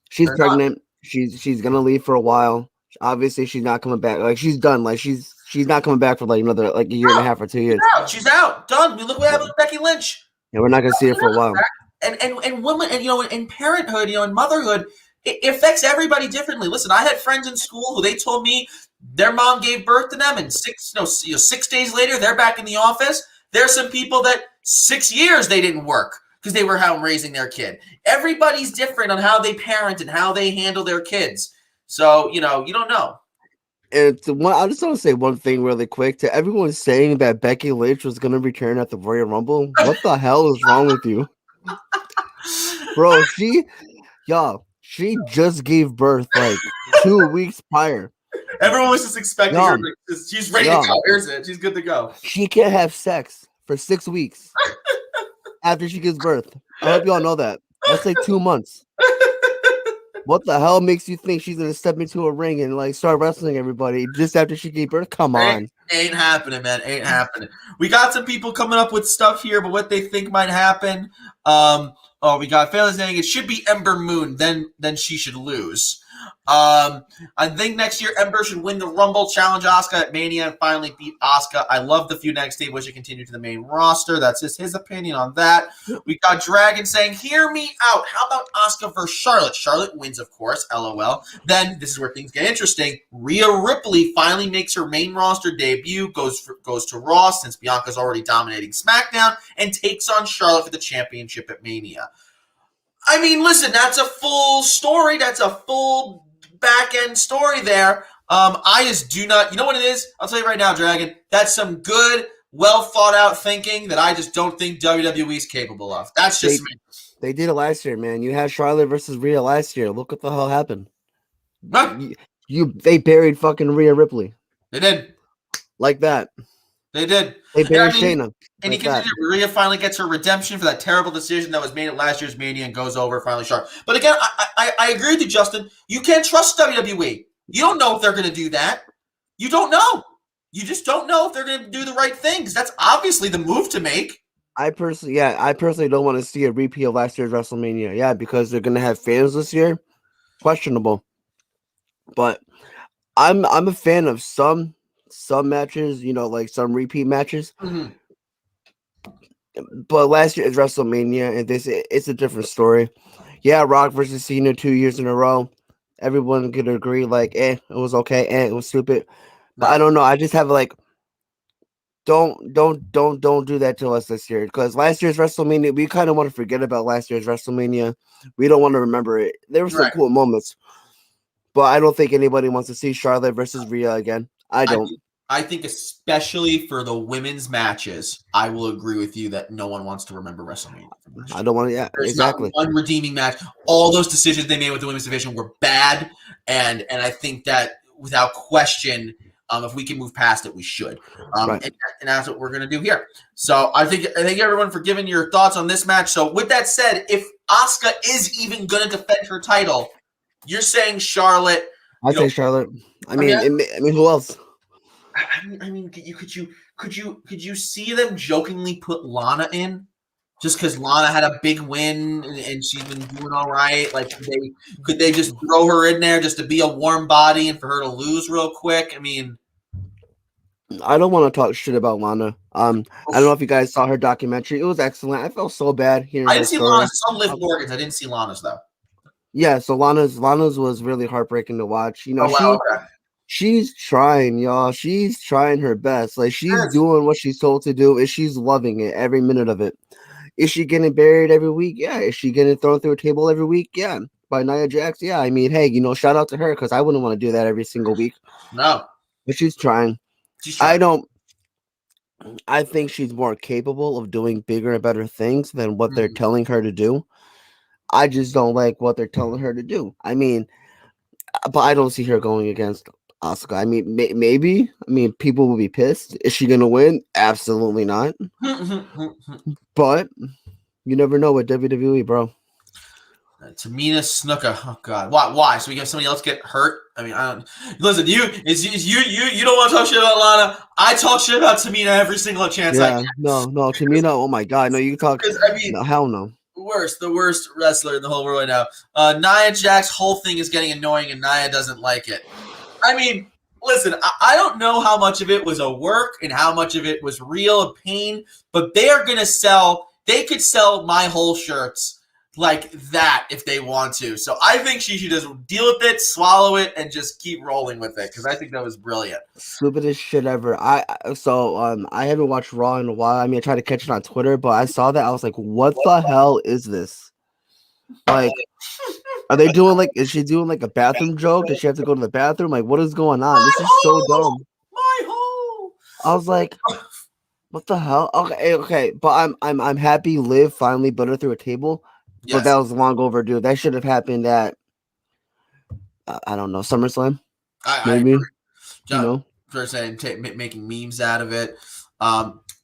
She's pregnant. Not. She's gonna leave for a while. Obviously, she's not coming back. Like, she's done. Like, she's not coming back for like another a year and a half or 2 years. She's out. Done. Look what happened with Becky Lynch. Yeah, we're not gonna see her for a while. And women, and in parenthood, and motherhood, it affects everybody differently. Listen, I had friends in school who they told me their mom gave birth to them, and 6 days later they're back in the office. There's some people that 6 years they didn't work because they were home raising their kid. Everybody's different on how they parent and how they handle their kids. So you don't know. And I just want to say one thing really quick to everyone saying that Becky Lynch was going to return at the Royal Rumble. What the hell is wrong with you? Bro, she just gave birth like 2 weeks prior. Everyone was just expecting her. She's ready to go. Here's it. She's good to go. She can't have sex for 6 weeks after she gives birth. I hope y'all know that. That's like 2 months. What the hell makes you think she's gonna step into a ring and like start wrestling everybody just after she gave birth? Come on. Ain't happening, man. Ain't happening. We got some people coming up with stuff here, but what they think might happen. We got Phil saying it should be Ember Moon, then she should lose. I think next year Ember should win the Rumble, challenge Asuka at Mania, and finally beat Asuka. I love the feud NXT. Wish it continued to the main roster. That's just his opinion on that. We got Dragon saying, "Hear me out. How about Asuka versus Charlotte? Charlotte wins, of course. LOL. Then this is where things get interesting. Rhea Ripley finally makes her main roster debut. Goes to Raw since Bianca's already dominating SmackDown, and takes on Charlotte for the championship at Mania." I mean, listen, that's a full story. That's a full back-end story there. I just do not – you know what it is? I'll tell you right now, Dragon. That's some good, well-thought-out thinking that I just don't think WWE is capable of. That's just me. They did it last year, man. You had Charlotte versus Rhea last year. Look what the hell happened. Huh? They buried fucking Rhea Ripley. They did. Like that. They did. They buried Shayna. And you can see Rhea finally gets her redemption for that terrible decision that was made at last year's Mania and goes over finally sharp. But again, I agree with you, Justin. You can't trust WWE. You don't know if they're going to do that. You don't know. You just don't know if they're going to do the right thing because that's obviously the move to make. I personally don't want to see a repeat of last year's WrestleMania. Yeah, because they're going to have fans this year. Questionable. But I'm a fan of some matches, like some repeat matches. Mm-hmm. But last year's WrestleMania, and it's a different story. Yeah, Rock versus Cena 2 years in a row. Everyone could agree, like, it was okay, it was stupid. But I don't know. I just have like, don't do that to us this year. Because last year's WrestleMania, we kind of want to forget about last year's WrestleMania. We don't want to remember it. There were some cool moments. But I don't think anybody wants to see Charlotte versus Rhea again. I don't. I think especially for the women's matches, I will agree with you that no one wants to remember WrestleMania. I don't want to. Yeah, There's exactly. Not one redeeming match. All those decisions they made with the women's division were bad, and I think that without question, if we can move past it, we should. Right. And that's what we're going to do here. So I thank everyone for giving your thoughts on this match. So with that said, if Asuka is even going to defend her title, you're saying Charlotte. I'd say Charlotte. I mean, who else? I mean, could you see them jokingly put Lana in, just because Lana had a big win and she's been doing all right? Like, could they just throw her in there just to be a warm body and for her to lose real quick? I mean, I don't want to talk shit about Lana. I don't know if you guys saw her documentary. It was excellent. I felt so bad hearing I her didn't see story. Lana's. Some Liv Morgan's. I didn't see Lana's though. Yeah, so Lana's was really heartbreaking to watch. You know, Oh wow, okay. she's trying, y'all. She's trying her best. Like she's Yes. doing what she's told to do, and she's loving it every minute of it. Is she getting buried every week? Yeah. Is she getting thrown through a table every week? Yeah. By Nia Jax? Yeah. I mean, hey, shout out to her because I wouldn't want to do that every single week. No. But she's trying. She's trying. I think she's more capable of doing bigger and better things than what they're telling her to do. I just don't like what they're telling her to do. I mean, but I don't see her going against Asuka. I mean, maybe. I mean, people will be pissed. Is she going to win? Absolutely not. But you never know with WWE, bro. Tamina Snuka. Oh God, why? So we have somebody else get hurt? I mean, I don't listen. You don't want to talk shit about Lana. I talk shit about Tamina every single chance I get. No, Tamina. Oh my God, no, you talk. I mean, no, hell no. The worst wrestler in the whole world right now. Nia Jax's whole thing is getting annoying, and Nia doesn't like it. I mean, listen, I don't know how much of it was a work and how much of it was real pain, but they are gonna sell. They could sell my whole shirts like that if they want to. So I think she should just deal with it, swallow it, and just keep rolling with it because I think that was brilliant. Stupidest shit ever. I haven't watched Raw in a while. I mean, I tried to catch it on Twitter, but I saw that I was like, what the hell is this? Like, are they doing like? Is she doing like a bathroom joke? Does she have to go to the bathroom? Like, what is going on? This is so dumb. My hole. I was like, what the hell? Okay, but I'm happy Liv finally put her through a table. Yes. But that was long overdue. That should have happened at I don't know, SummerSlam. Maybe. For saying making memes out of it.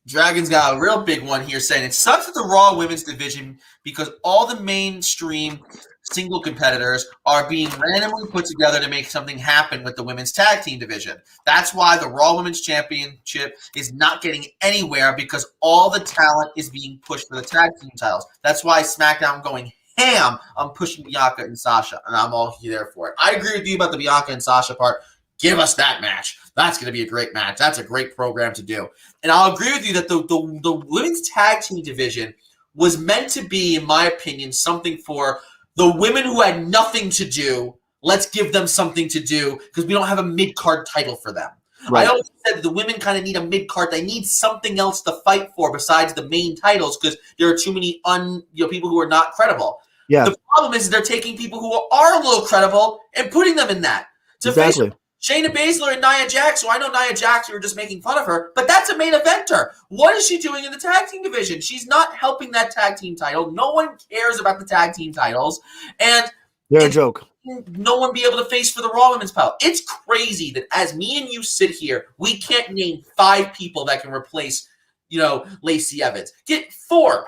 Dragon's got a real big one here saying it sucks with the Raw women's division because all the mainstream single competitors are being randomly put together to make something happen with the women's tag team division. That's why the Raw Women's Championship is not getting anywhere because all the talent is being pushed for the tag team titles. That's why SmackDown going ham on pushing Bianca and Sasha, and I'm all there for it. I agree with you about the Bianca and Sasha part. Give us that match. That's going to be a great match. That's a great program to do. And I'll agree with you that the women's tag team division was meant to be, in my opinion, something for the women who had nothing to do. Let's give them something to do because we don't have a mid-card title for them. Right. I always said the women kind of need a mid-card. They need something else to fight for besides the main titles because there are too many people who are not credible. Yeah. The problem is they're taking people who are a little credible and putting them in that. Exactly. Shayna Baszler and Nia Jax, so I know Nia Jax, you were just making fun of her, but that's a main eventer. What is she doing in the tag team division? She's not helping that tag team title. No one cares about the tag team titles. And they're a joke. No one be able to face for the Raw Women's title. It's crazy that as me and you sit here, we can't name 5 people that can replace, Lacey Evans. Get 4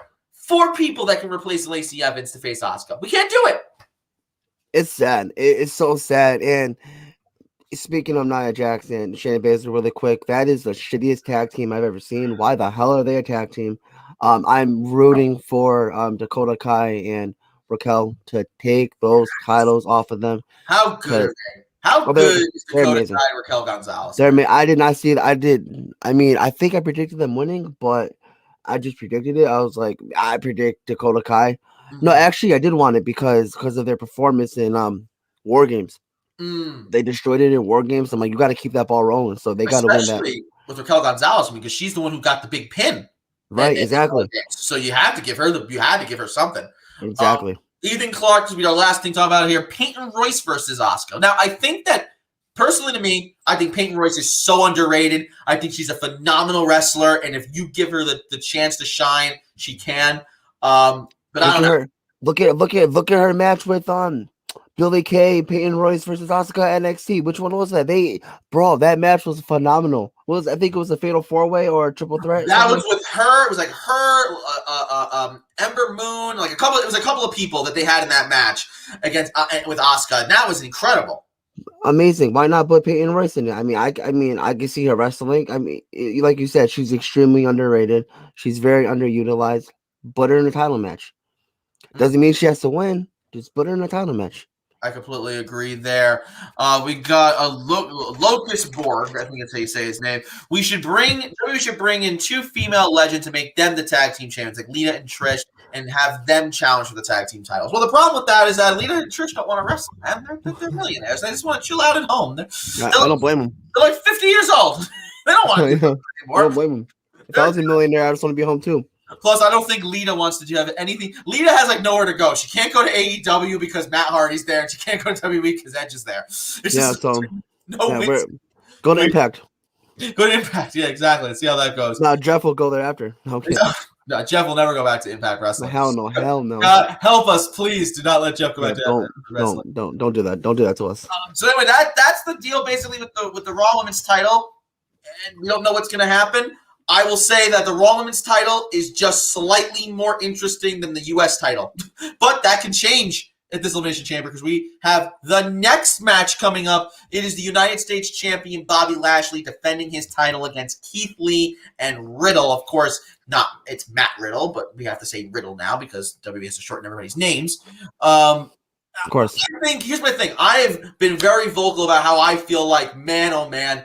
people that can replace Lacey Evans to face Asuka. We can't do it. It's sad. It's so sad. And speaking of Nia Jax and Shayna Baszler really quick, that is the shittiest tag team I've ever seen. Why the hell are they a tag team? I'm rooting for Dakota Kai and Raquel to take those titles off of them. How good are they? How good is Dakota Kai and Raquel Gonzalez? I did not see that. I think I predicted them winning, but I just predicted it. I was like, I predict Dakota Kai. Mm-hmm. No, actually, I did want it because of their performance in War Games. They destroyed it in War Games. I'm like, you got to keep that ball rolling. So they got to win that. With Raquel Gonzalez because she's the one who got the big pin. Right, exactly. So you have to give her something. Exactly. Ethan Clark, this will be our last thing to talk about here. Peyton Royce versus Asuka. Now, I think that personally to me, I think Peyton Royce is so underrated. I think she's a phenomenal wrestler, and if you give her the chance to shine, she can. But I don't know. Look at her match with Billie Kay, Peyton Royce versus Asuka NXT. Which one was that? That match was phenomenal. I think it was a fatal 4-way or a triple threat. That was with her. It was like her, Ember Moon, like it was a couple of people that they had in that match against with Asuka. And that was incredible. Amazing. Why not put Peyton Royce in it? I can see her wrestling. Like you said, she's extremely underrated. She's very underutilized. Put her in a title match. Doesn't mean she has to win. Just put her in a title match. I completely agree there. We got a Locust Borg, I think that's how you say his name. We should bring in 2 female legends to make them the tag team champions, like Lita and Trish, and have them challenge for the tag team titles. Well, the problem with that is that Lita and Trish don't want to wrestle, man. They're millionaires. They just want to chill out at home. I don't blame them. They're like 50 years old. They don't want to do that anymore. I don't blame them. If I was a millionaire, I just want to be home too. Plus, I don't think Lita wants to have anything. Lita has like nowhere to go. She can't go to AEW because Matt Hardy's there, and she can't go to WWE because Edge is there. Go to Impact. Go to Impact. Yeah, exactly. Let's see how that goes. Now Jeff will go there after. Okay. No, Jeff will never go back to Impact Wrestling. Hell no. God, help us, please. Do not let Jeff go back to Impact Wrestling. Don't do that. Don't do that to us. So anyway, that's the deal basically with the Raw Women's title, and we don't know what's going to happen. I will say that the Raw Women's title is just slightly more interesting than the U.S. title. But that can change at this Elimination Chamber because we have the next match coming up. It is the United States champion Bobby Lashley defending his title against Keith Lee and Riddle. Of course, it's Matt Riddle, but we have to say Riddle now because WWE has to shorten everybody's names. Of course. Here's my thing. I've been very vocal about how I feel like, man, oh man,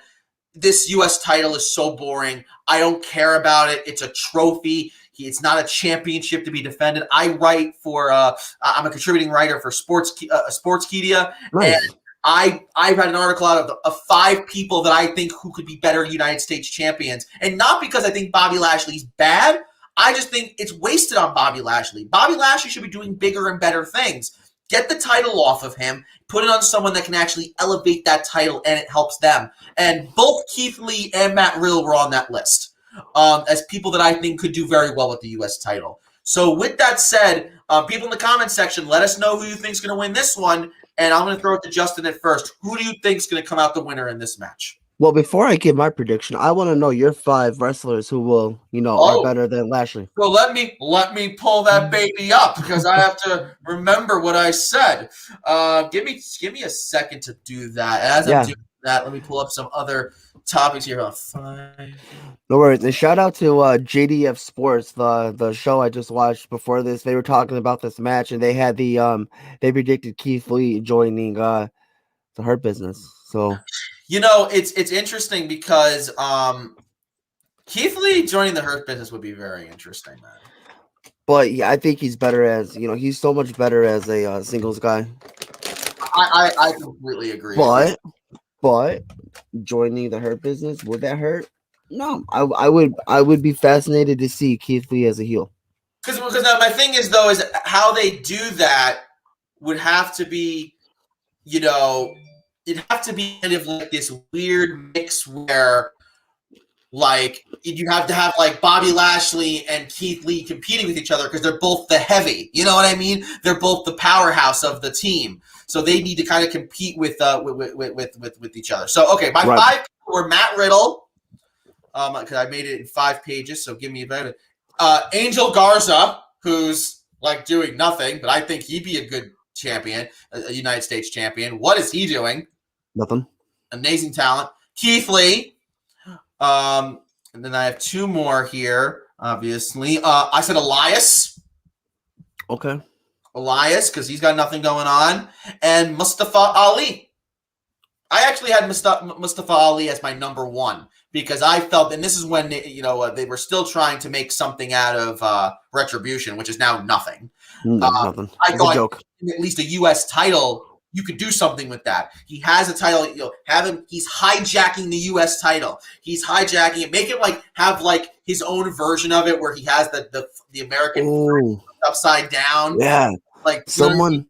this U.S. title is so boring. I don't care about it. It's a trophy. It's not a championship to be defended. I write for I'm a contributing writer for Sportskeeda, nice. And I've had an article out of 5 people that I think who could be better United States champions, and not because I think Bobby Lashley's bad. I just think it's wasted on Bobby Lashley. Bobby Lashley should be doing bigger and better things. Get the title off of him, put it on someone that can actually elevate that title, and it helps them. And both Keith Lee and Matt Riddle were on that list as people that I think could do very well with the U.S. title. So with that said, people in the comments section, let us know who you think is going to win this one. And I'm going to throw it to Justin at first. Who do you think is going to come out the winner in this match? Well, before I give my prediction, I want to know your 5 wrestlers who will, are better than Lashley. So let me pull that baby up because I have to remember what I said. Give me a second to do that. As I'm doing that, let me pull up some other topics here. 5. No worries. And shout out to JDF Sports, the show I just watched before this. They were talking about this match, and they had they predicted Keith Lee joining the Hurt Business. So. It's interesting because Keith Lee joining the Hurt Business would be very interesting, man. But yeah, I think he's better as he's so much better as a singles guy. I completely agree. But joining the Hurt Business, would that hurt? No, I would be fascinated to see Keith Lee as a heel. Because my thing is how they do that would have to be, it'd have to be kind of like this weird mix where, like, you have to have like Bobby Lashley and Keith Lee competing with each other because they're both the heavy. You know what I mean? They're both the powerhouse of the team, so they need to kind of compete with each other. So okay, my 5 people were Matt Riddle, because I made it in 5 pages. So give me a better. Angel Garza, who's like doing nothing, but I think he'd be a good champion, a United States champion. What is he doing? Nothing. Amazing talent. Keith Lee. And then I have 2 more here, obviously. I said Elias. Okay. Elias, because he's got nothing going on. And Mustafa Ali. I actually had Mustafa Ali as my number 1 because I felt, and this is when they were still trying to make something out of Retribution, which is now nothing. Nothing. I thought joke. At least a U.S. title, you could do something with that. He has a title. He's hijacking the U.S. title. He's hijacking it. Make it have his own version of it where he has the American upside down. Yeah. Like someone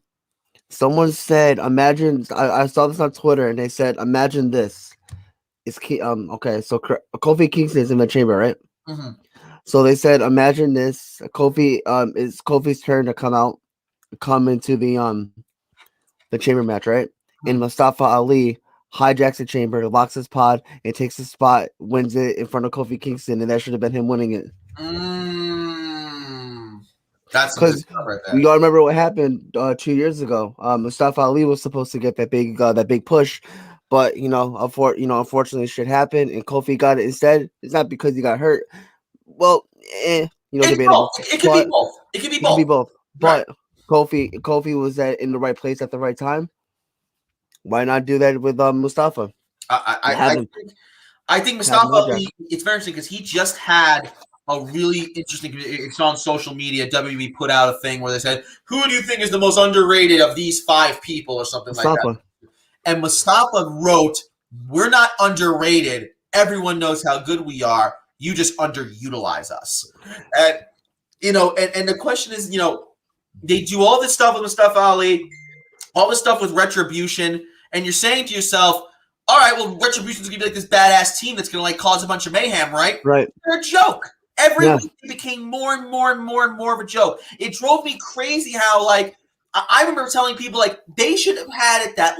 said, imagine. I saw this on Twitter, and they said, imagine this. It's okay. So Kofi Kingston is in the chamber, right? Mm-hmm. So they said, imagine this. It's Kofi's turn to come into the chamber match, right? And Mustafa Ali hijacks the chamber, locks his pod, and takes the spot, wins it in front of Kofi Kingston, and that should have been him winning it. That's because right there. We all remember what happened 2 years ago. Mustafa Ali was supposed to get that big push, but unfortunately, shit happened, and Kofi got it instead. It's not because he got hurt. Well, debatable. It could be both. But Kofi was in the right place at the right time. Why not do that with Mustafa? I think Mustafa Ali, it's very interesting because he just had a really interesting. It's on social media. WWE put out a thing where they said, "Who do you think is the most underrated of these 5 people?" or something like that. And Mustafa wrote, "We're not underrated. Everyone knows how good we are. You just underutilize us." And and the question is, they do all this stuff with Mustafa Ali, all this stuff with Retribution, and you're saying to yourself, all right, well, Retribution's going to be like this badass team that's going to cause a bunch of mayhem, right? Right. They're a joke. Every week it became more and more and more and more of a joke. It drove me crazy how, I remember telling people, they should have had it that,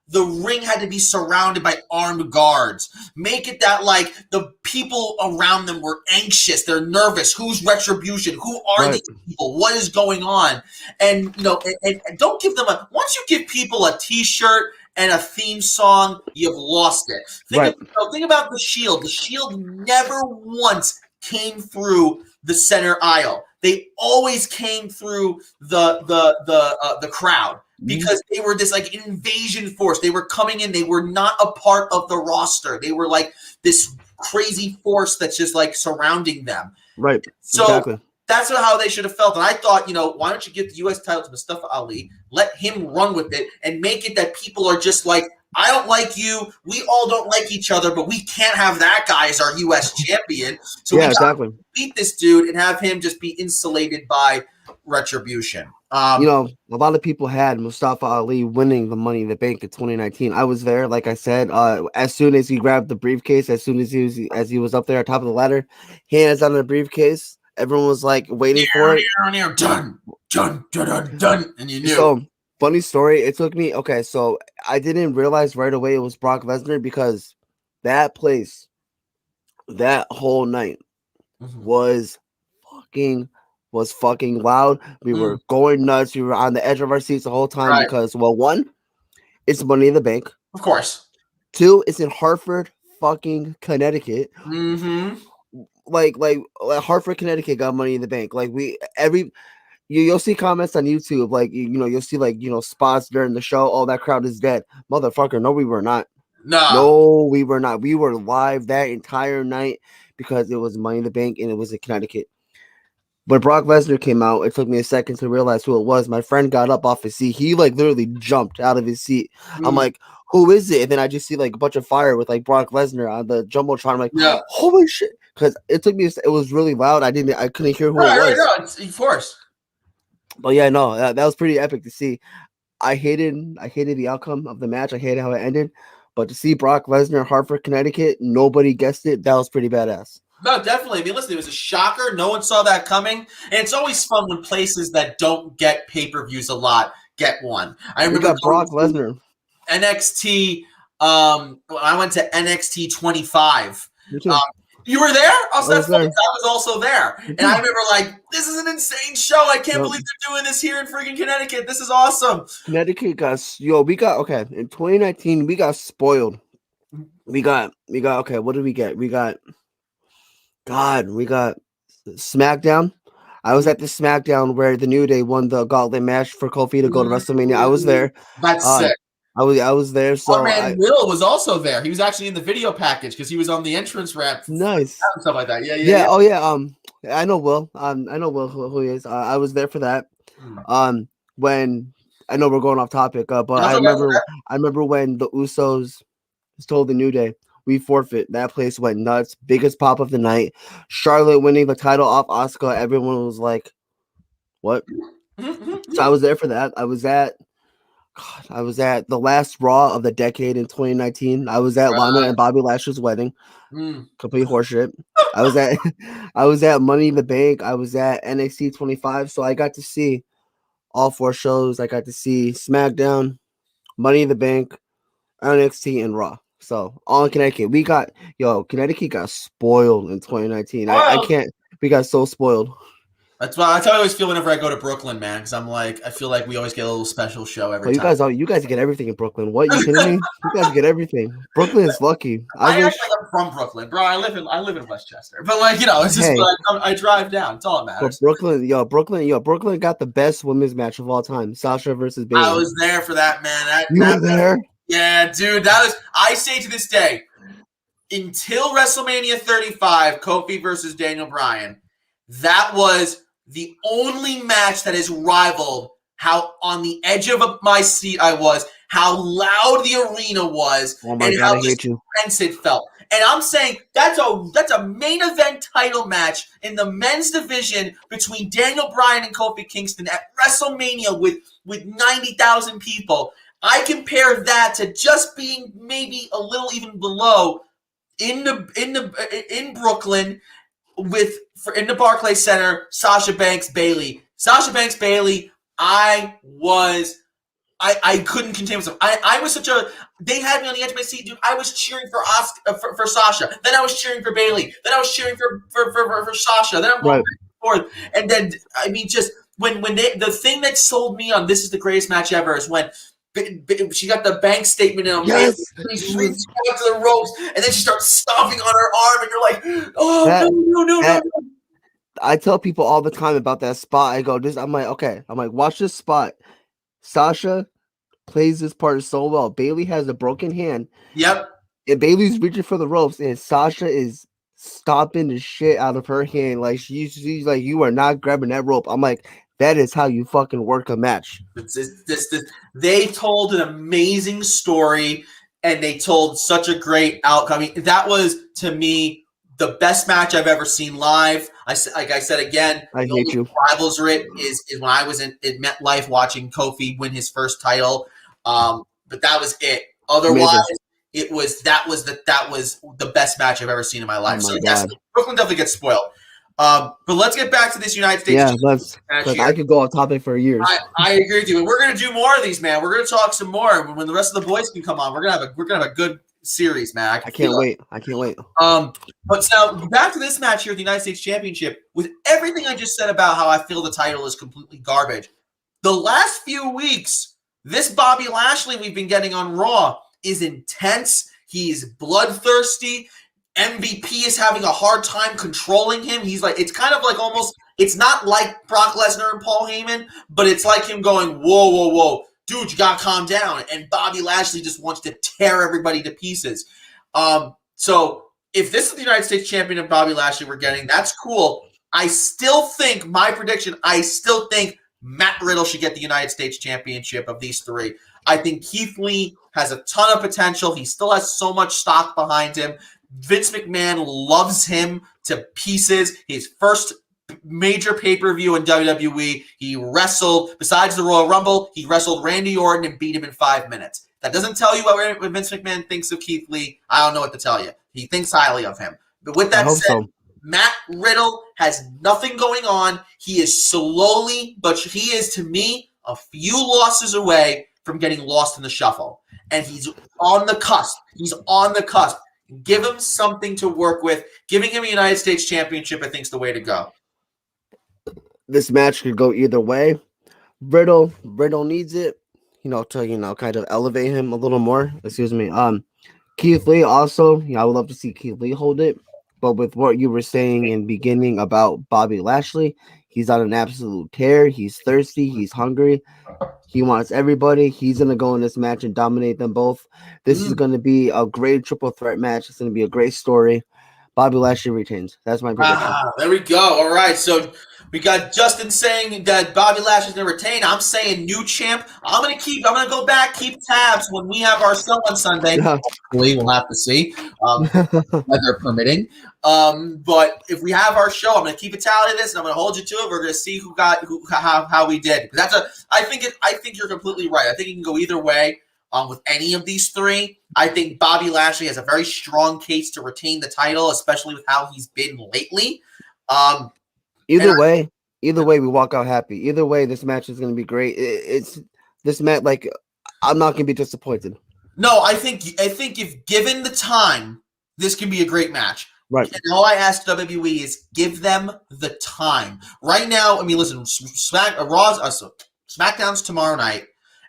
the ring had to be surrounded by armed guards. Make it that, the people around them were anxious. They're nervous. Who's Retribution? Who are these people? What is going on? And, and don't give them once you give people a T-shirt and a theme song, you've lost it. Think about the Shield. The Shield never once came through the center aisle. They always came through the crowd because they were this invasion force. They were coming in. They were not a part of the roster. They were this crazy force that's just surrounding them. Right. So exactly. That's how they should have felt. And I thought, why don't you give the U.S. title to Mustafa Ali, let him run with it, and make it that people are just I don't like you. We all don't like each other, but we can't have that guy as our U.S. champion. So we gotta beat this dude and have him just be insulated by Retribution. A lot of people had Mustafa Ali winning the Money in the Bank in 2019. I was there, like I said. As soon as he grabbed the briefcase, as soon as he was up there at top of the ladder, hands on the briefcase, everyone was waiting for it. Done, done, done, done, and you knew. So funny story. It took me so I didn't realize right away it was Brock Lesnar because that place, that whole night was fucking loud. We were going nuts. We were on the edge of our seats the whole time because, well, 1, it's Money in the Bank. Of course. 2, it's in Hartford, fucking Connecticut. Like Hartford, Connecticut got Money in the Bank. You'll see comments on YouTube, you'll see spots during the show. Oh, that crowd is dead, motherfucker. No, we were not. No, we were not. We were live that entire night because it was Money in the Bank and it was in Connecticut. When Brock Lesnar came out, it took me a second to realize who it was. My friend got up off his seat. He literally jumped out of his seat. I'm like, who is it? And then I just see a bunch of fire with Brock Lesnar on the Jumbotron. I'm like, holy shit. Because it took me, it was really loud. I couldn't hear who it was. No, it's of course. But yeah, no, that was pretty epic to see. I hated the outcome of the match. I hated how it ended. But to see Brock Lesnar, Hartford, Connecticut, nobody guessed it. That was pretty badass. No, definitely. I mean, listen, it was a shocker. No one saw that coming. And it's always fun when places that don't get pay-per-views a lot get one. I remember got Brock Lesnar. NXT, I went to NXT 25. You were there? Oh, so that's funny. I was also there. And I remember this is an insane show. I can't believe they're doing this here in freaking Connecticut. This is awesome. Connecticut in 2019, we got spoiled. We got, okay, what did we get? We got SmackDown. I was at the SmackDown where the New Day won the gauntlet match for Kofi to go to WrestleMania. I was there. That's sick. I was there. So our man Will was also there. He was actually in the video package because he was on the entrance ramp. Nice. And stuff like that. Yeah. Oh yeah. I know Will. I know Will who he is. I was there for that. When I know we're going off topic, but I remember when the Usos told the New Day we forfeit. That place went nuts. Biggest pop of the night. Charlotte winning the title off Asuka. Everyone was like, "What?" So I was there for that. I was at the last Raw of the decade in 2019. I was at Lana and Bobby Lashley's wedding. Complete horseshit. I was at Money in the Bank. I was at NXT 25. So I got to see all 4 shows. I got to see SmackDown, Money in the Bank, NXT, and Raw. So all in Connecticut. Connecticut got spoiled in 2019. I can't. We got so spoiled. That's how I always feel whenever I go to Brooklyn, man. Because I feel like we always get a little special show every time. You guys get everything in Brooklyn. What, you kidding me? You guys get everything. Brooklyn is lucky. I wish. Act like I'm from Brooklyn, bro. I live in Westchester, but like it's just I drive down. It's all that matters. But Brooklyn got the best women's match of all time: Sasha versus Bayley. I was there for that, man. You were there? Yeah, dude. I say to this day, until WrestleMania 35, Kofi versus Daniel Bryan, that was the only match that has rivaled how on the edge of my seat I was, how loud the arena was, and how intense it felt. And I'm saying that's a main event title match in the men's division between Daniel Bryan and Kofi Kingston at WrestleMania with 90,000 people. I compare that to just being maybe a little even below in Brooklyn in the Barclays Center, Sasha Banks Bayley. I couldn't contain myself. I was they had me on the edge of my seat, dude. I was cheering for Sasha. Then I was cheering for Bayley. Then I was cheering for Sasha. Then I'm going back and forth. And then, I mean, just when the thing that sold me on this is the greatest match ever is when she got the bank statement in. Yes. She's reaching out to the ropes, and then she starts stomping on her arm, and you're like, oh, no. I tell people all the time about that spot. I go, I'm like, watch this spot. Sasha plays this part so well. Bayley has a broken hand. Yep. And Bayley's reaching for the ropes, and Sasha is stomping the shit out of her hand. Like she's like, you are not grabbing that rope. I'm like, that is how you fucking work a match. They told an amazing story, and they told such a great outcome. I mean, that was, to me, the best match I've ever seen live. Like I said again, I hate you. Rivals is when I was in MetLife watching Kofi win his first title. But that was it. Otherwise, that was the best match I've ever seen in my life. Oh my so yes, Brooklyn definitely gets spoiled. But let's get back to this United States. Yeah, let's. I could go on topic for years. I agree with you. And we're gonna do more of these, man. We're gonna talk some more when the rest of the boys can come on. We're gonna have a good series, man. I can't wait. But now back to this match here at the United States Championship. With everything I just said about how I feel the title is completely garbage, the last few weeks, this Bobby Lashley we've been getting on Raw is intense. He's bloodthirsty. MVP is having a hard time controlling him. He's like, it's kind of like almost, it's not like Brock Lesnar and Paul Heyman, but it's like him going, whoa. Dude, you got to calm down. And Bobby Lashley just wants to tear everybody to pieces. So if this is the United States champion of Bobby Lashley we're getting, that's cool. I still think Matt Riddle should get the United States championship of these three. I think Keith Lee has a ton of potential. He still has so much stock behind him. Vince McMahon loves him to pieces. His first major pay-per-view in WWE, he wrestled, besides the Royal Rumble, he wrestled Randy Orton and beat him in 5 minutes. That doesn't tell you what Vince McMahon thinks of Keith Lee. I don't know what to tell you. He thinks highly of him. But with that said, Matt Riddle has nothing going on. He is slowly, but he is, to me, a few losses away from getting lost in the shuffle. And he's on the cusp. Give him something to work with. Giving him a United States championship, I think, is the way to go. This match could go either way. Riddle needs it, to kind of elevate him a little more. Excuse me. Keith Lee also, I would love to see Keith Lee hold it. But with what you were saying in beginning about Bobby Lashley, he's on an absolute tear. He's thirsty. He's hungry. He wants everybody. He's going to go in this match and dominate them both. This is going to be a great triple threat match. It's going to be a great story. Bobby Lashley retains. That's my prediction. There we go. All right. So we got Justin saying that Bobby Lashley's going to retain. I'm saying new champ. I'm going to go back, keep tabs when we have our show on Sunday. Hopefully, we'll have to see, weather permitting. But if we have our show, I'm going to keep a tally of this, and I'm going to hold you to it. We're going to see how we did. I think you're completely right. I think you can go either way with any of these three. I think Bobby Lashley has a very strong case to retain the title, especially with how he's been lately. Either way, we walk out happy. Either way, this match is going to be great. It's this match. Like, I'm not going to be disappointed. No, I think if given the time, this can be a great match. Right. And all I ask WWE is give them the time. Right now, I mean, listen, SmackDown's tomorrow night,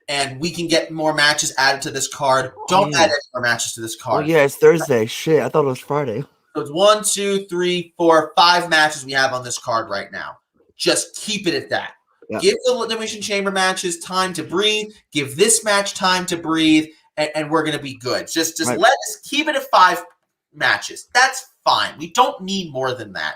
and we can get more matches added to this card. Don't add any more matches to this Oh card. yeah, it's Thursday. Shit, I thought it was Friday. So it's 1, 2, 3, 4, 5 matches we have on this card right now. Just keep it at that. Yep. Give the Elimination Chamber matches time to breathe. Give this match time to breathe, and we're going to be good. Just Right. let us keep it at 5 matches. That's fine. We don't need more than that.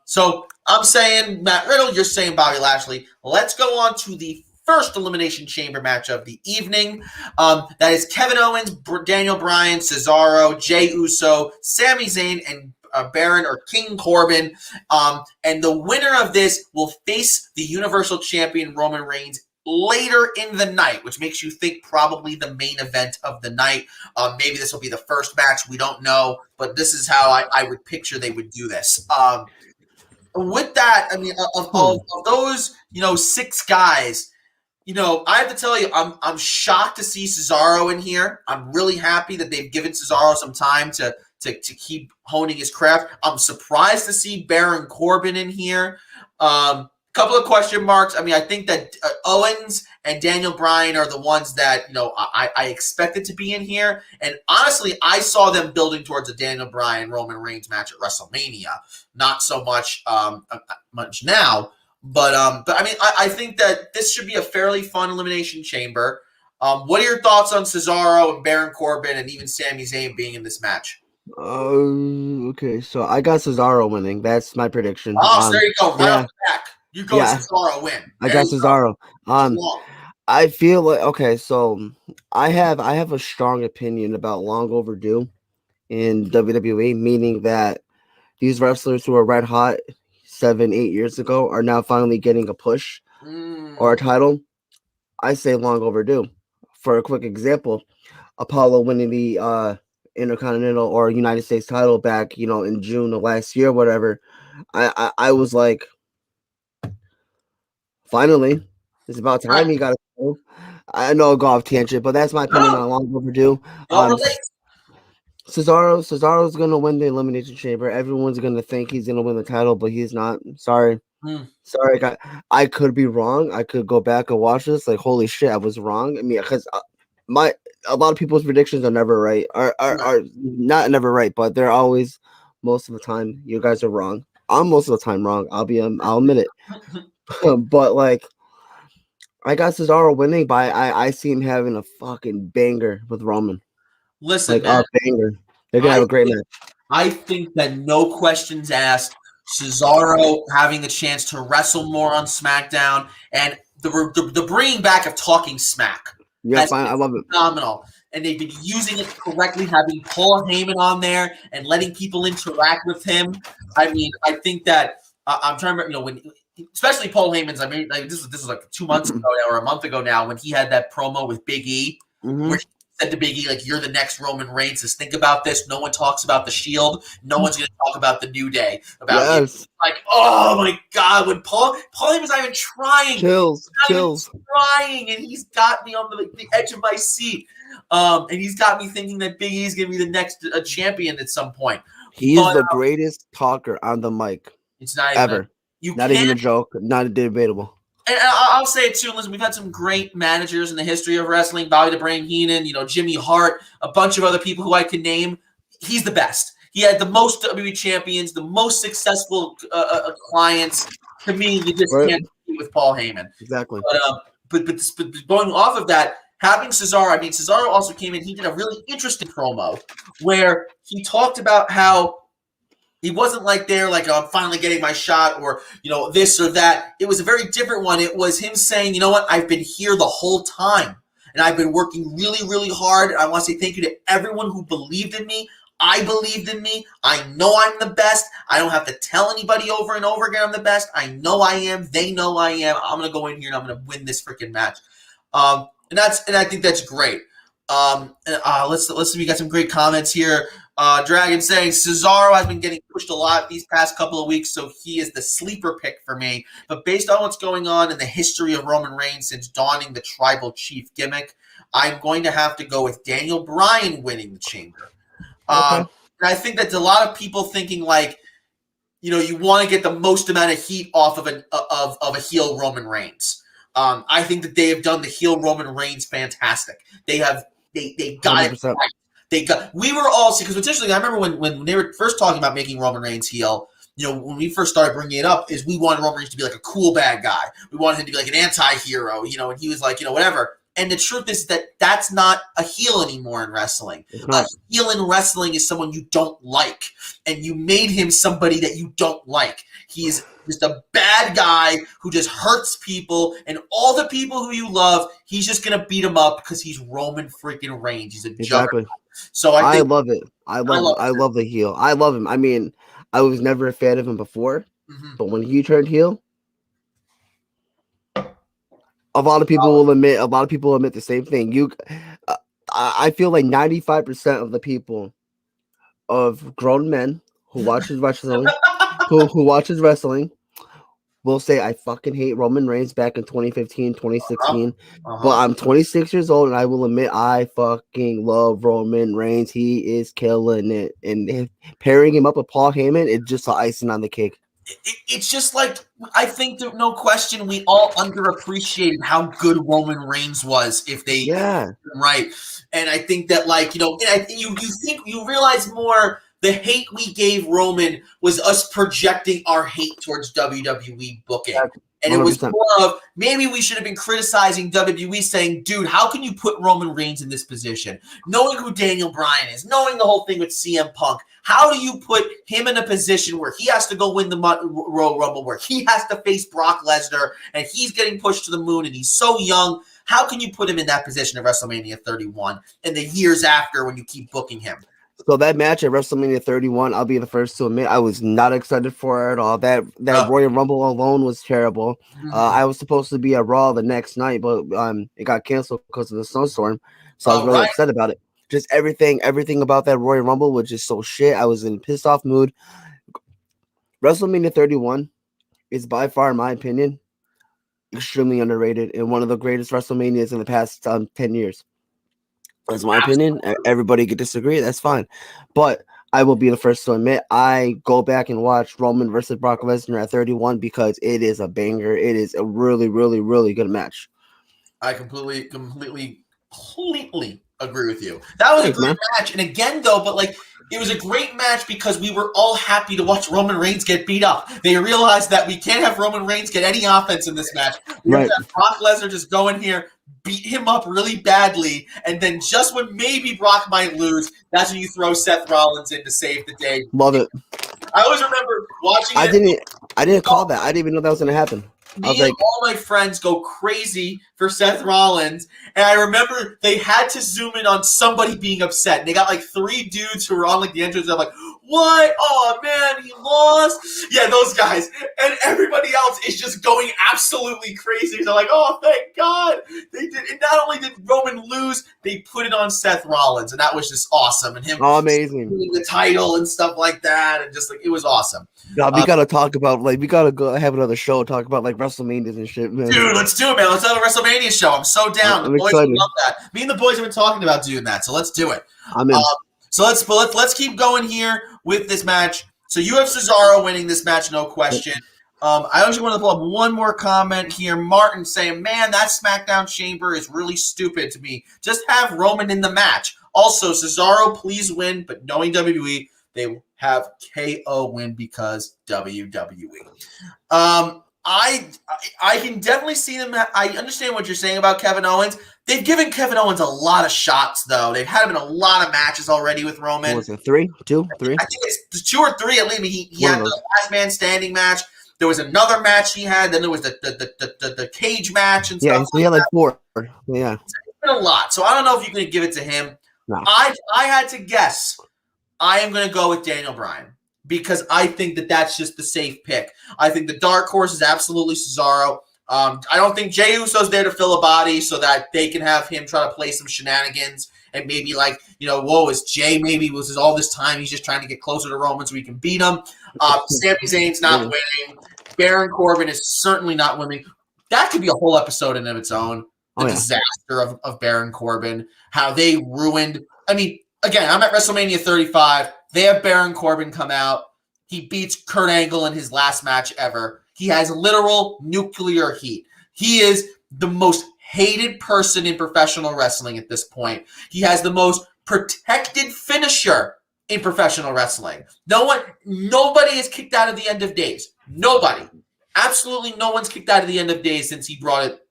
So I'm saying Matt Riddle, you're saying Bobby Lashley. Let's go on to the first Elimination Chamber match of the evening. That is Kevin Owens, Daniel Bryan, Cesaro, Jey Uso, Sami Zayn, and Baron or King Corbin. And the winner of this will face the Universal Champion Roman Reigns later in the night, which makes you think probably the main event of the night. Maybe this will be the first match. We don't know, but this is how I would picture they would do this. With that, I mean, of those, 6 guys, I have to tell you, I'm shocked to see Cesaro in here. I'm really happy that they've given Cesaro some time to keep honing his craft. I'm surprised to see Baron Corbin in here. Couple of question marks. I mean, I think that Owens and Daniel Bryan are the ones that, I expected to be in here. And honestly, I saw them building towards a Daniel Bryan Roman Reigns match at WrestleMania. Not so much now. But I mean, I think that this should be a fairly fun Elimination Chamber. What are your thoughts on Cesaro and Baron Corbin and even Sami Zayn being in this match? Okay, so I got Cesaro winning. That's my prediction. Oh, so there you go. Right off the back. You go Cesaro win. I got Cesaro. I feel like okay, so I have a strong opinion about long overdue in WWE, meaning that these wrestlers who are red hot 7-8 years ago are now finally getting a push or a title. I say long overdue. For a quick example, Apollo winning the Intercontinental or United States title back, in June of last year, whatever. I was like, finally, it's about time he got a title. I know I'll go off tangent, but that's my opinion on long overdue. Cesaro's gonna win the Elimination Chamber. Everyone's gonna think he's gonna win the title, but he's not. Sorry, guy. I could be wrong. I could go back and watch this. Like, holy shit, I was wrong. I mean, because a lot of people's predictions are never right. Are not never right, but they're always most of the time. You guys are wrong. I'm most of the time wrong. I'll admit it. But like, I got Cesaro winning, but I see him having a fucking banger with Roman. Listen, like a banger. They're gonna have a great match. I think that no questions asked. Cesaro having the chance to wrestle more on SmackDown and the bringing back of talking smack. Yeah, I love it. Phenomenal. And they've been using it correctly, having Paul Heyman on there and letting people interact with him. I mean, I think that I'm trying to remember, when especially Paul Heyman's. I mean, like this was like 2 months ago now, or a month ago now, when he had that promo with Big E, where he said to Big E, like, "You're the next Roman Reigns. Just think about this. No one talks about the Shield. No one's going to talk about the New Day. About it." Like, oh my God, when Paul Heyman's not even trying, chills, trying, and he's got me on the edge of my seat, and he's got me thinking that Big E's going to be the next champion at some point. He is the greatest talker on the mic. It's not ever. Not even a joke. Not debatable. And I'll say it too. Listen, we've had some great managers in the history of wrestling. Bobby the Brain Heenan, Jimmy Hart, a bunch of other people who I can name. He's the best. He had the most WWE champions, the most successful clients. To me, you just can't compete with Paul Heyman. Exactly. But going off of that, having Cesaro, Cesaro also came in. He did a really interesting promo where he talked about how he wasn't like I'm finally getting my shot or, this or that. It was a very different one. It was him saying, you know what, I've been here the whole time and I've been working really, really hard. I want to say thank you to everyone who believed in me. I believed in me. I know I'm the best. I don't have to tell anybody over and over again I'm the best. I know I am. They know I am. I'm going to go in here and I'm going to win this freaking match. And I think that's great. Let's see. We got some great comments here. Dragon saying Cesaro has been getting pushed a lot these past couple of weeks, so he is the sleeper pick for me. But based on what's going on in the history of Roman Reigns since donning the tribal chief gimmick, I'm going to have to go with Daniel Bryan winning the Chamber. Okay. And I think that's a lot of people thinking like, you want to get the most amount of heat off of a heel Roman Reigns. I think that they have done the heel Roman Reigns fantastic. They got 100%. it. We were all, because potentially, I remember when they were first talking about making Roman Reigns heel, when we first started bringing it up, is we wanted Roman Reigns to be like a cool bad guy. We wanted him to be like an anti-hero, and he was like, whatever. And the truth is that that's not a heel anymore in wrestling. A heel in wrestling is someone you don't like, and you made him somebody that you don't like. He's just a bad guy who just hurts people, and all the people who you love, he's just going to beat them up because he's Roman freaking Reigns. He's a juggernaut. So I love it. I love the heel. I love him. I mean, I was never a fan of him before, but when he turned heel, a lot of people will admit the same thing. I feel like 95% of the people, of grown men who watches wrestling, who watches wrestling, will say, I fucking hate Roman Reigns back in 2015, 2016. But I'm 26 years old, and I will admit I fucking love Roman Reigns. He is killing it. And pairing him up with Paul Heyman, it's just icing on the cake. It's just like, I think that no question we all underappreciated how good Roman Reigns was if they right. And I think that you realize more the hate we gave Roman was us projecting our hate towards WWE booking. And 100%. It was more of, maybe we should have been criticizing WWE saying, dude, how can you put Roman Reigns in this position? Knowing who Daniel Bryan is, knowing the whole thing with CM Punk, how do you put him in a position where he has to go win the Royal Rumble, where he has to face Brock Lesnar, and he's getting pushed to the moon, and he's so young? How can you put him in that position at WrestleMania 31 and the years after when you keep booking him? So that match at WrestleMania 31, I'll be the first to admit, I was not excited for it at all. That Royal Rumble alone was terrible. I was supposed to be at Raw the next night, but it got canceled because of the snowstorm. So I was really upset about it. Just everything about that Royal Rumble was just so shit. I was in a pissed off mood. WrestleMania 31 is by far, in my opinion, extremely underrated and one of the greatest WrestleManias in the past 10 years. That's my opinion. Everybody could disagree. That's fine. But I will be the first to admit I go back and watch Roman versus Brock Lesnar at 31 because it is a banger. It is a really, really, really good match. I completely agree with you. That was a great match. And again, though, it was a great match because we were all happy to watch Roman Reigns get beat up. They realized that we can't have Roman Reigns get any offense in this match. We have to have Brock Lesnar just go in here, beat him up really badly, and then just when maybe Brock might lose, that's when you throw Seth Rollins in to save the day. Love it. I always remember watching it. I didn't call that. I didn't even know that was going to happen. All my friends go crazy for Seth Rollins, and I remember they had to zoom in on somebody being upset. And they got 3 dudes who were on the entrance. I'm like, what? Oh man, he lost. Yeah, those guys, and everybody else is just going absolutely crazy. They're like, oh, thank God they did. And not only did Roman lose, they put it on Seth Rollins, and that was just awesome. And him, amazing, the title and stuff like that, and just it was awesome. God, we gotta talk about we gotta go have another show talk about WrestleManias and shit, man. Dude, let's do it, man. Let's have a WrestleMania show. I'm so down. I'm the boys excited. love that. Me and the boys have been talking about doing that, so let's do it. I'm in. So let's keep going here with this match. So you have Cesaro winning this match, no question. I actually want to pull up one more comment here. Martin saying, man, that SmackDown Chamber is really stupid to me. Just have Roman in the match. Also, Cesaro, please win, but knowing WWE, they will have KO win because WWE. I can definitely see them. I understand what you're saying about Kevin Owens. They've given Kevin Owens a lot of shots, though. They've had him in a lot of matches already with Roman. What was it, 3? 2? 3? I think it's 2 or 3 at least. He had the last man standing match. There was another match he had. Then there was the cage match and stuff. Yeah, so he had 4. Yeah. It's been a lot. So I don't know if you can give it to him. No. I had to guess. I am going to go with Daniel Bryan because I think that that's just the safe pick. I think the dark horse is absolutely Cesaro. I don't think Jey Uso's there to fill a body so that they can have him try to play some shenanigans and maybe is Jey maybe was all this time he's just trying to get closer to Roman so he can beat him. Sami Zayn's not winning. Baron Corbin is certainly not winning. That could be a whole episode in of its own. The disaster of Baron Corbin, how they ruined. I mean, again, I'm at WrestleMania 35. They have Baron Corbin come out. He beats Kurt Angle in his last match ever. He has literal nuclear heat. He is the most hated person in professional wrestling at this point. He has the most protected finisher in professional wrestling. Nobody is kicked out of the end of days. Nobody. Absolutely no one's kicked out of the end of days since he brought it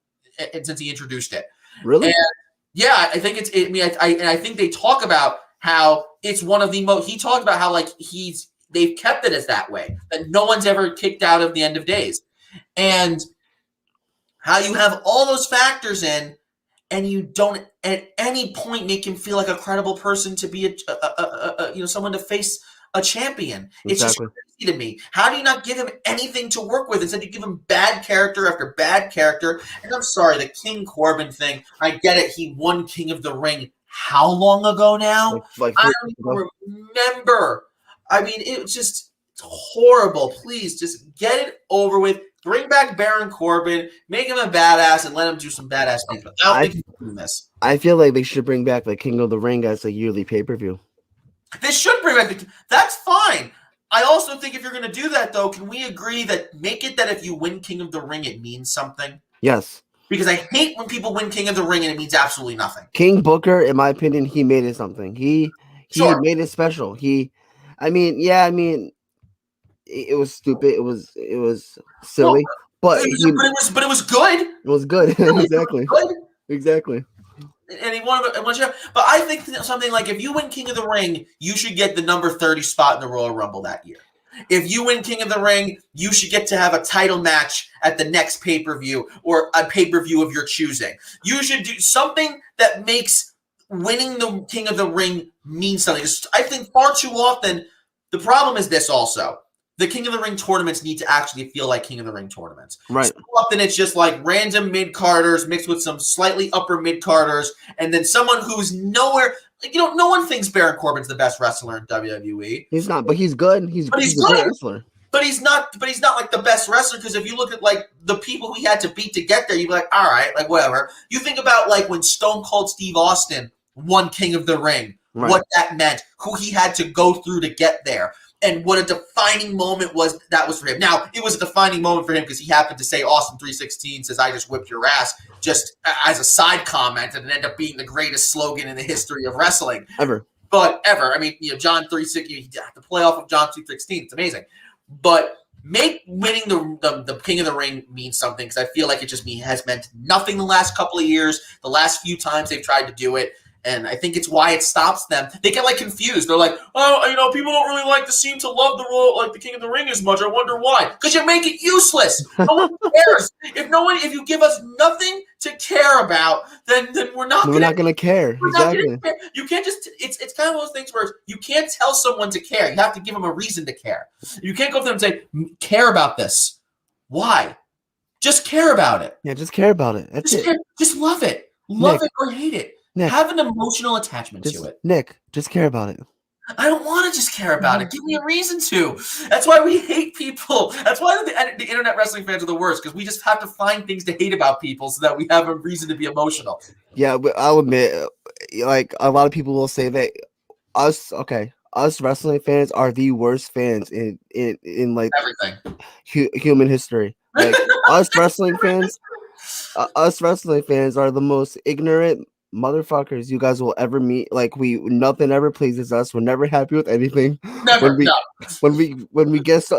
and since he introduced it. Really? And yeah, I think I think they talk about how it's one of the most. He talked about how they've kept it as that way, that no one's ever kicked out of the end of days, and how you have all those factors in, and you don't at any point make him feel like a credible person to be someone to face a champion. Exactly. It's just crazy to me. How do you not give him anything to work with? Instead, you give him bad character after bad character. And I'm sorry, the King Corbin thing, I get it. He won King of the Ring how long ago now? I don't even remember. I mean, it's horrible. Please, just get it over with. Bring back Baron Corbin, make him a badass, and let him do some badass things. But I don't think he's doing this. I feel like they should bring back the King of the Ring as a yearly pay-per-view. They should bring back that's fine. I also think if you're going to do that, though, can we agree that make it that if you win King of the Ring, it means something? Yes. Because I hate when people win King of the Ring and it means absolutely nothing. King Booker, in my opinion, he made it something. He made it special. It was stupid. It was silly, but it was good. It was good. Exactly. Exactly. And he won. But I think something like if you win King of the Ring, you should get the number 30 spot in the Royal Rumble that year. If you win King of the Ring, you should get to have a title match at the next pay-per-view or a pay-per-view of your choosing. You should do something that makes winning the King of the Ring mean something. I think far too often, the problem is this also. The King of the Ring tournaments need to actually feel like King of the Ring tournaments. Right. So often it's just like random mid-carders mixed with some slightly upper mid-carders, and then someone who's nowhere. No one thinks Baron Corbin's the best wrestler in WWE. He's not, but he's good. He's a good wrestler. But he's not like the best wrestler, because if you look at like the people he had to beat to get there, you'd be like, all right, like whatever. You think about like when Stone Cold Steve Austin won King of the Ring, what that meant, who he had to go through to get there. And what a defining moment was for him. Now, it was a defining moment for him because he happened to say Austin 316 says, I just whipped your ass, just as a side comment, and it ended up being the greatest slogan in the history of wrestling. Ever. I mean, John 316, the playoff of John 316, it's amazing. But make winning the King of the Ring mean something, because I feel like it just has meant nothing the last couple of years, the last few times they've tried to do it. And I think it's why it stops them. They get confused. They're like, oh, people don't really seem to love the King of the Ring as much. I wonder why. Because you make it useless. No one cares. If you give us nothing to care about, then we're not going to care. Exactly. Care. You can't just. It's kind of those things where you can't tell someone to care. You have to give them a reason to care. You can't go up to them and say, care about this. Why? Just care about it. Yeah, just care about it. That's it. Just love it. Love it or hate it. Nick, have an emotional attachment to it. Nick, just care about it. I don't want to just care about it. Give me a reason to. That's why we hate people. That's why the internet wrestling fans are the worst, because we just have to find things to hate about people so that we have a reason to be emotional. Yeah, but I'll admit, a lot of people will say that us wrestling fans are the worst fans in everything, human history. Us wrestling fans are the most ignorant motherfuckers you guys will ever meet. Nothing ever pleases us. We're never happy with anything. Never. When we get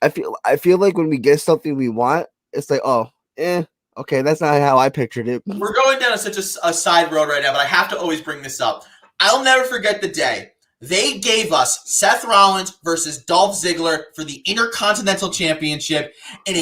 I feel like when we get something we want, it's like, okay, that's not how I pictured it. We're going down such a side road right now, but I have to always bring this up. I'll never forget the day they gave us Seth Rollins versus Dolph Ziggler for the Intercontinental Championship in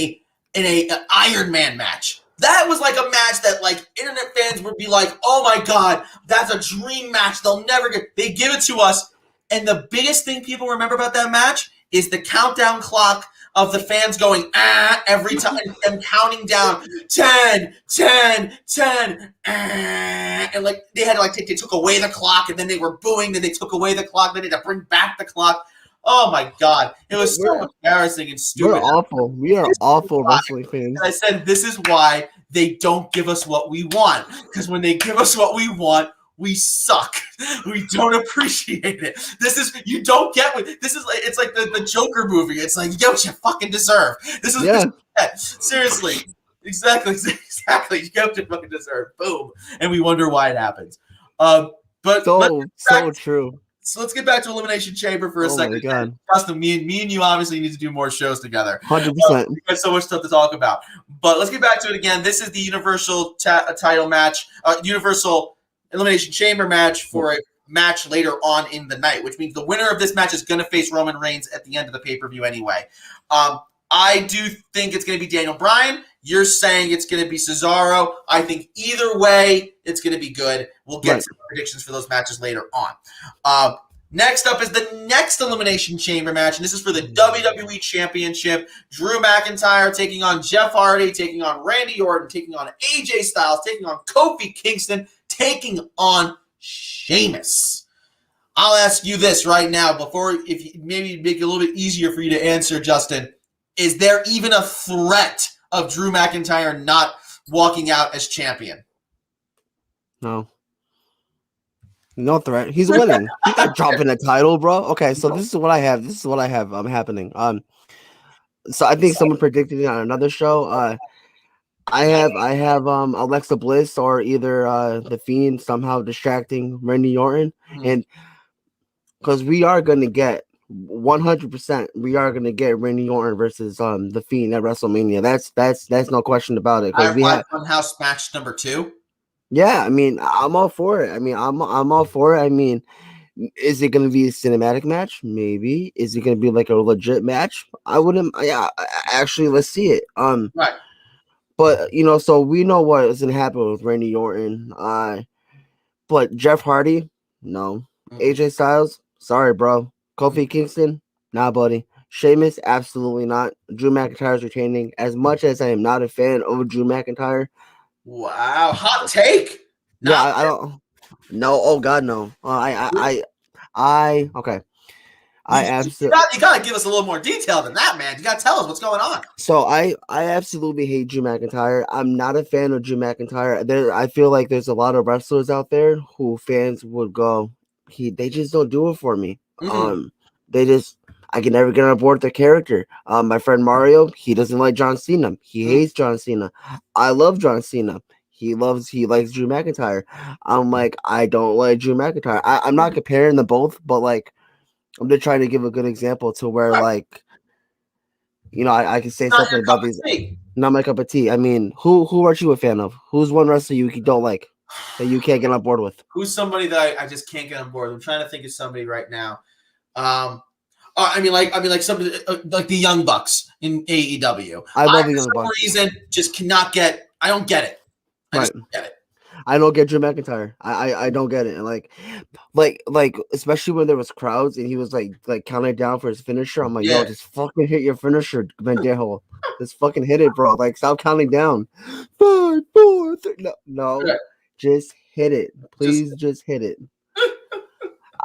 a Iron Man match. That was like a match that internet fans would be like, oh my God, that's a dream match. They'll never get. They give it to us. And the biggest thing people remember about that match is the countdown clock of the fans going, every time, and counting down 10, 10, 10, and they had they took away the clock, and then they were booing, then they took away the clock, then they had to bring back the clock. Oh my God. It was so embarrassing and stupid. We're awful. We are awful wrestling fans. I said, this is why they don't give us what we want. Because when they give us what we want, we suck. We don't appreciate it. You don't get what this is. It's like the Joker movie. It's like, yo, you fucking deserve. This is what you get. Seriously. Exactly. You get to fucking deserve. Boom. And we wonder why it happens. But so true. So let's get back to Elimination Chamber for a second. My God. Justin, me and you obviously need to do more shows together. 100%. We got so much stuff to talk about. But let's get back to it again. This is the Universal title match, Universal Elimination Chamber match for a match later on in the night, which means the winner of this match is going to face Roman Reigns at the end of the pay-per-view anyway. I do think it's going to be Daniel Bryan. You're saying it's going to be Cesaro. I think either way, it's going to be good. We'll get some predictions for those matches later on. Next up is the next Elimination Chamber match, and this is for the WWE Championship. Drew McIntyre taking on Jeff Hardy, taking on Randy Orton, taking on AJ Styles, taking on Kofi Kingston, taking on Sheamus. I'll ask you this right now, if you maybe make it a little bit easier for you to answer, Justin. Is there even a threat of Drew McIntyre not walking out as champion? No threat. He's winning. He's not dropping the title, bro. Okay, so this is what I have. Happening. So I think someone predicted it on another show. I have Alexa Bliss or either the Fiend somehow distracting Randy Orton, and because we are gonna get 100%, we are gonna get Randy Orton versus the Fiend at WrestleMania. That's no question about it. Because we have Funhouse match number 2. Yeah, I mean, I'm all for it. I'm all for it. I mean, is it going to be a cinematic match? Maybe. Is it going to be like a legit match? I wouldn't. Yeah, actually, let's see it. Right. But so we know what is going to happen with Randy Orton. But Jeff Hardy, no. AJ Styles, sorry, bro. Kofi Kingston, nah, buddy. Sheamus, absolutely not. Drew McIntyre's retaining. As much as I am not a fan of Drew McIntyre. Wow, hot take. Yeah, I don't. No, oh God, no. Okay. I absolutely. You gotta give us a little more detail than that, man. You gotta tell us what's going on. So I absolutely hate Drew McIntyre. I'm not a fan of Drew McIntyre. I feel like there's a lot of wrestlers out there who fans would go, they just don't do it for me. I can never get on board their character. My friend Mario, he doesn't like John Cena. He hates John Cena. I love John Cena. He likes Drew McIntyre. I'm like, I don't like Drew McIntyre. I'm not comparing them both, but like, I'm just trying to give a good example to where like, I can say something about these. Not my cup of tea. I mean, who aren't you a fan of? Who's one wrestler you don't like that you can't get on board with? Who's somebody that I just can't get on board with? I'm trying to think of somebody right now. I mean, like somebody like the Young Bucks in AEW. I love the Young Bucks. For some reason, just cannot get. I don't get it. I just don't get it. I don't get Drew McIntyre. I don't get it. And like especially when there was crowds and he was like counting down for his finisher. I'm like, yo, just fucking hit your finisher, Mendejo. Just fucking hit it, bro. Like, stop counting down. 5, 4, 3. No, just hit it. Please, just hit it.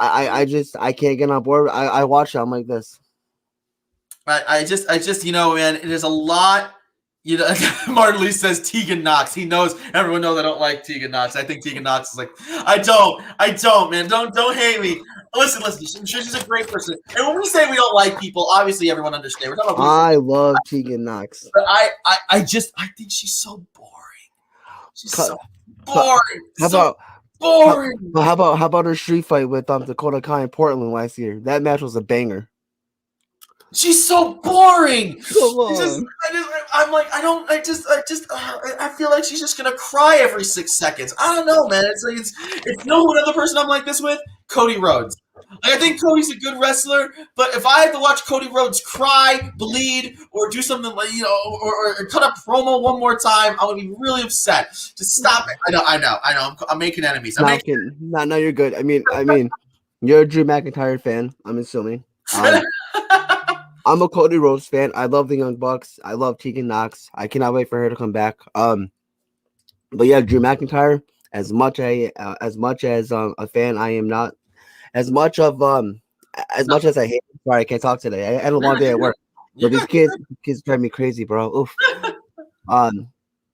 I can't get on board. I watch it. I'm like this. I just man, it is a lot. Martin Lee says Tegan Knox. He knows, everyone knows I don't like Tegan Knox. I think Tegan Knox is like, I don't, man. Don't hate me. Listen. I'm sure she's a great person. And when we say we don't like people, obviously everyone understands. I love Tegan Knox. But I think she's so boring. She's so boring. Boring. How about her street fight with Dakota Kai in Portland last year? That match was a banger. She's so boring. Come on. I feel like she's just gonna cry every 6 seconds. I don't know, man. It's another person I'm like this with? Cody Rhodes. Like, I think Cody's a good wrestler, but if I had to watch Cody Rhodes cry, bleed, or do something like, or cut a promo one more time, I would be really upset. Just stop it. I know. I'm making enemies. No, you're good. I mean, you're a Drew McIntyre fan, I'm assuming. I'm a Cody Rhodes fan. I love the Young Bucks. I love Tegan Knox. I cannot wait for her to come back. But yeah, Drew McIntyre. As much as a fan, I am not. As much as I hate. Sorry, I can't talk today. I had a long day at work. But these kids drive me crazy, bro. Oof.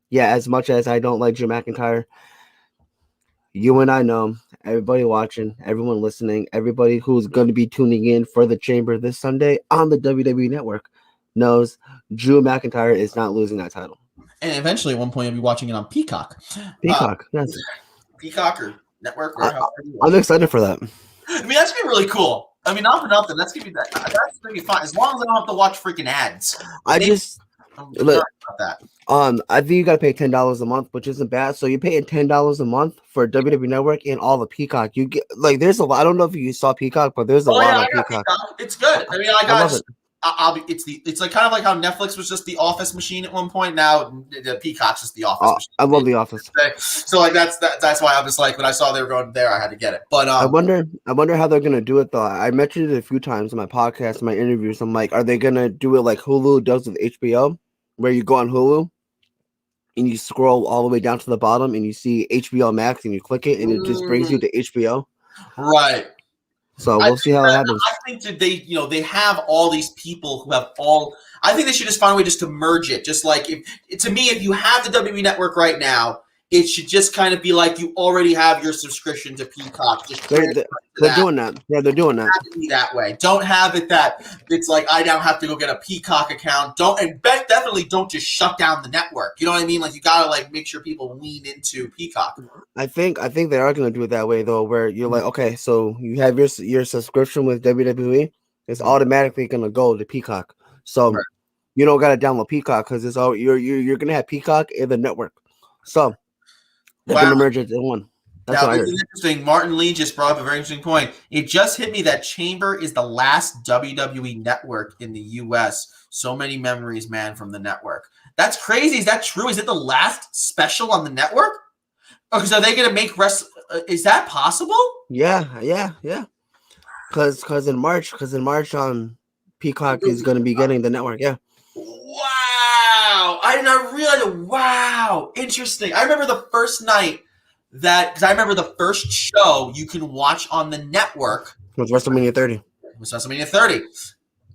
Yeah, as much as I don't like Drew McIntyre, You and I know, everybody watching, everyone listening, everybody who's going to be tuning in for the Chamber this Sunday on the WWE Network knows Drew McIntyre is not losing that title. And eventually, at one point, you'll be watching it on Peacock. Peacock, yes. Peacock or Network. I'm excited for that. I mean, that's gonna be really cool. I mean, not for nothing. That's gonna be fun as long as I don't have to watch freaking ads. I'm about that. I think you gotta pay $10 a month, which isn't bad. So you're paying $10 a month for WWE Network and all the Peacock. You get there's a lot. I don't know if you saw Peacock, but there's a lot of Peacock. It's good. I mean, I love it. It's like kind of like how Netflix was just the Office machine at one point. Now the Peacock's just the Office machine. I love the Office. So like that's why I was like, when I saw they were going there, I had to get it. But I wonder how they're gonna do it though. I mentioned it a few times in my podcast, in my interviews. I'm like, are they gonna do it like Hulu does with HBO, where you go on Hulu and you scroll all the way down to the bottom and you see HBO Max and you click it and it just brings you to HBO? Right. So we'll see how it happens. I think that they have all these people who have all. I think they should just find a way just to merge it. Just like to me, if you have the WWE Network right now, it should just kind of be like you already have your subscrition to Peacock. They're doing that. Yeah, they're doing that. Have it be that way. Don't have it that it's like I now have to go get a Peacock account. Definitely don't just shut down the network. You know what I mean? Like you gotta like make sure people lean into Peacock. I think they are gonna do it that way though, where you're like, okay, so you have your subscription with WWE, it's automatically gonna go to Peacock. So right. You don't gotta download Peacock because it's all you're gonna have Peacock in the network. So they're gonna merge it in one. That's now, this is interesting. Martin Lee just brought up a very interesting point. It just hit me that Chamber is the last WWE network in the U.S. So many memories, man, from the network. That's crazy. Is that true? Is it the last special on the network? Because are they going to make is that possible? Yeah. Because in March, Peacock is going to be getting the network. Yeah. Wow! I did not realize it. Wow, interesting. I remember the first night because I remember the first show you can watch on the network was WrestleMania 30. It was WrestleMania 30,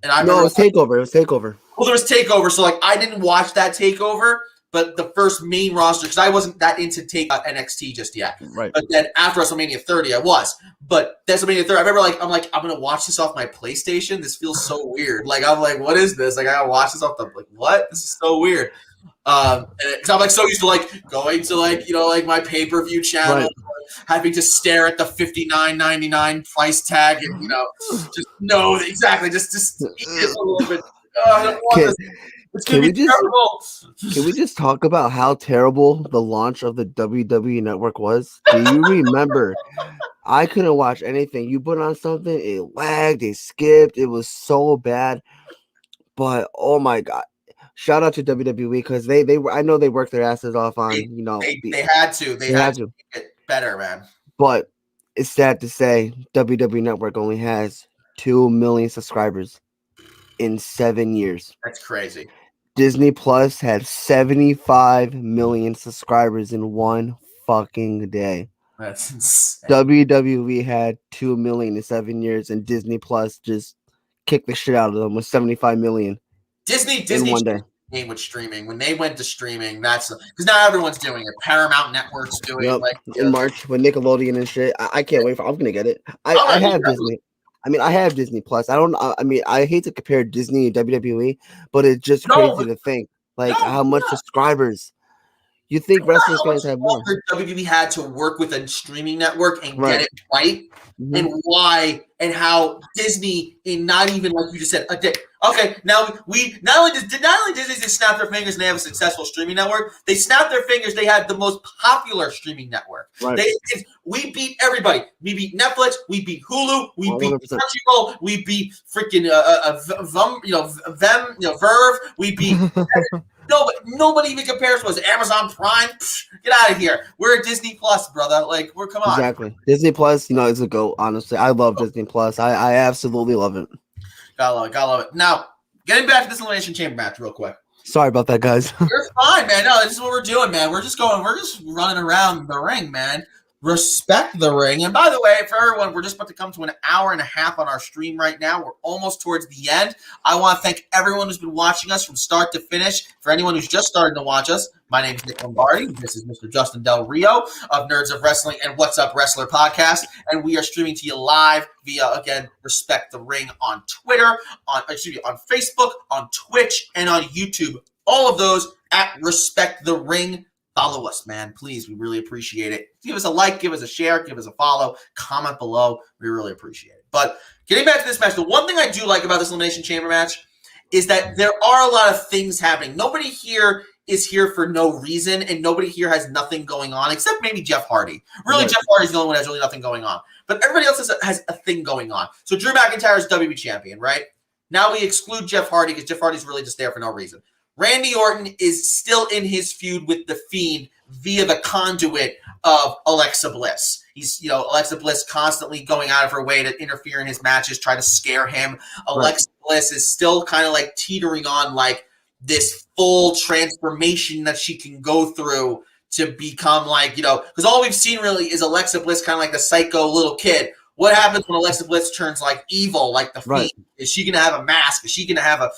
and I remember it was Takeover. It was Takeover. Well, there was Takeover, so like I didn't watch that Takeover, but the first main roster because I wasn't that into NXT just yet. Right. But then after WrestleMania 30, I was. But WrestleMania 30, I remember I'm gonna watch this off my PlayStation. This feels so weird. Like I'm like, what is this? Like I gotta watch this off the what? This is so weird. Because I'm like so used to like going to like like my pay-per-view channel, right. Having to stare at the $59.99 price tag and just know exactly just eat it a little bit. I don't want this. It's gonna be terrible. Can we just talk about how terrible the launch of the WWE Network was? Do you remember? I couldn't watch anything. You put on something, it lagged, it skipped, it was so bad. But oh my god. Shout out to WWE because I know they worked their asses off on they had to make it better, man. But it's sad to say WWE Network only has 2 million subscribers in 7 years. That's crazy. Disney Plus had 75 million subscribers in one fucking day. That's insane. WWE had 2 million in 7 years, and Disney Plus just kicked the shit out of them with 75 million. Disney one day. Came with streaming when they went to streaming. That's because now everyone's doing it. Paramount Network's doing it. In March with Nickelodeon and shit. I can't wait I'm gonna get it. I have Disney. I mean, I have Disney Plus. I hate to compare Disney and WWE, but it's just crazy to think how much subscribers. You think wrestling fans have more? WWE had to work with a streaming network and get it right, and why, and how Disney, in not even like you just said, a day. Okay, now we not only Disney just snap their fingers and they have a successful streaming network. They snap their fingers. They had the most popular streaming network. Right. We beat everybody. We beat Netflix. We beat Hulu. We 100%. Beat Crunchyroll. We beat freaking Verve. We beat. Nobody even compares to us. Amazon Prime. Psh, get out of here. We're a Disney Plus, brother. Like come on. Exactly. Disney Plus. Is a GOAT. Honestly, I love Disney Plus. I absolutely love it. Gotta love it. Now, getting back to this Elimination Chamber match real quick. Sorry about that, guys. You're fine, man. No, this is what we're doing, man. We're just running around the ring, man. Respect the ring. And by the way, for everyone, we're just about to come to an hour and a half on our stream right now. We're almost towards the end. I want to thank everyone who's been watching us from start to finish. For anyone who's just starting to watch us, My name is Nick Lombardi. This is Mr. Justin Del Rio of Nerds of Wrestling and What's Up Wrestler podcast. And we are streaming to you live via, again, Respect the Ring on Twitter, on Facebook, on Twitch, and on YouTube. All of those at Respect the Ring. Follow us, man. Please, we really appreciate it. Give us a like, give us a share, give us a follow, comment below. We really appreciate it. But getting back to this match, the one thing I do like about this Elimination Chamber match is that there are a lot of things happening. Nobody here is here for no reason, and nobody here has nothing going on, except maybe Jeff Hardy. Really, right. Jeff Hardy's the only one that has really nothing going on. But everybody else has a thing going on. So Drew McIntyre is WWE champion, right? Now we exclude Jeff Hardy because Jeff Hardy's really just there for no reason. Randy Orton is still in his feud with The Fiend via the conduit of Alexa Bliss. He's, Alexa Bliss constantly going out of her way to interfere in his matches, try to scare him. Alexa Bliss is still kind of like teetering on like this full transformation that she can go through to become like, because all we've seen really is Alexa Bliss kind of like the psycho little kid. What happens when Alexa Bliss turns like evil, like the Fiend? Is she going to have a mask? Is she going to have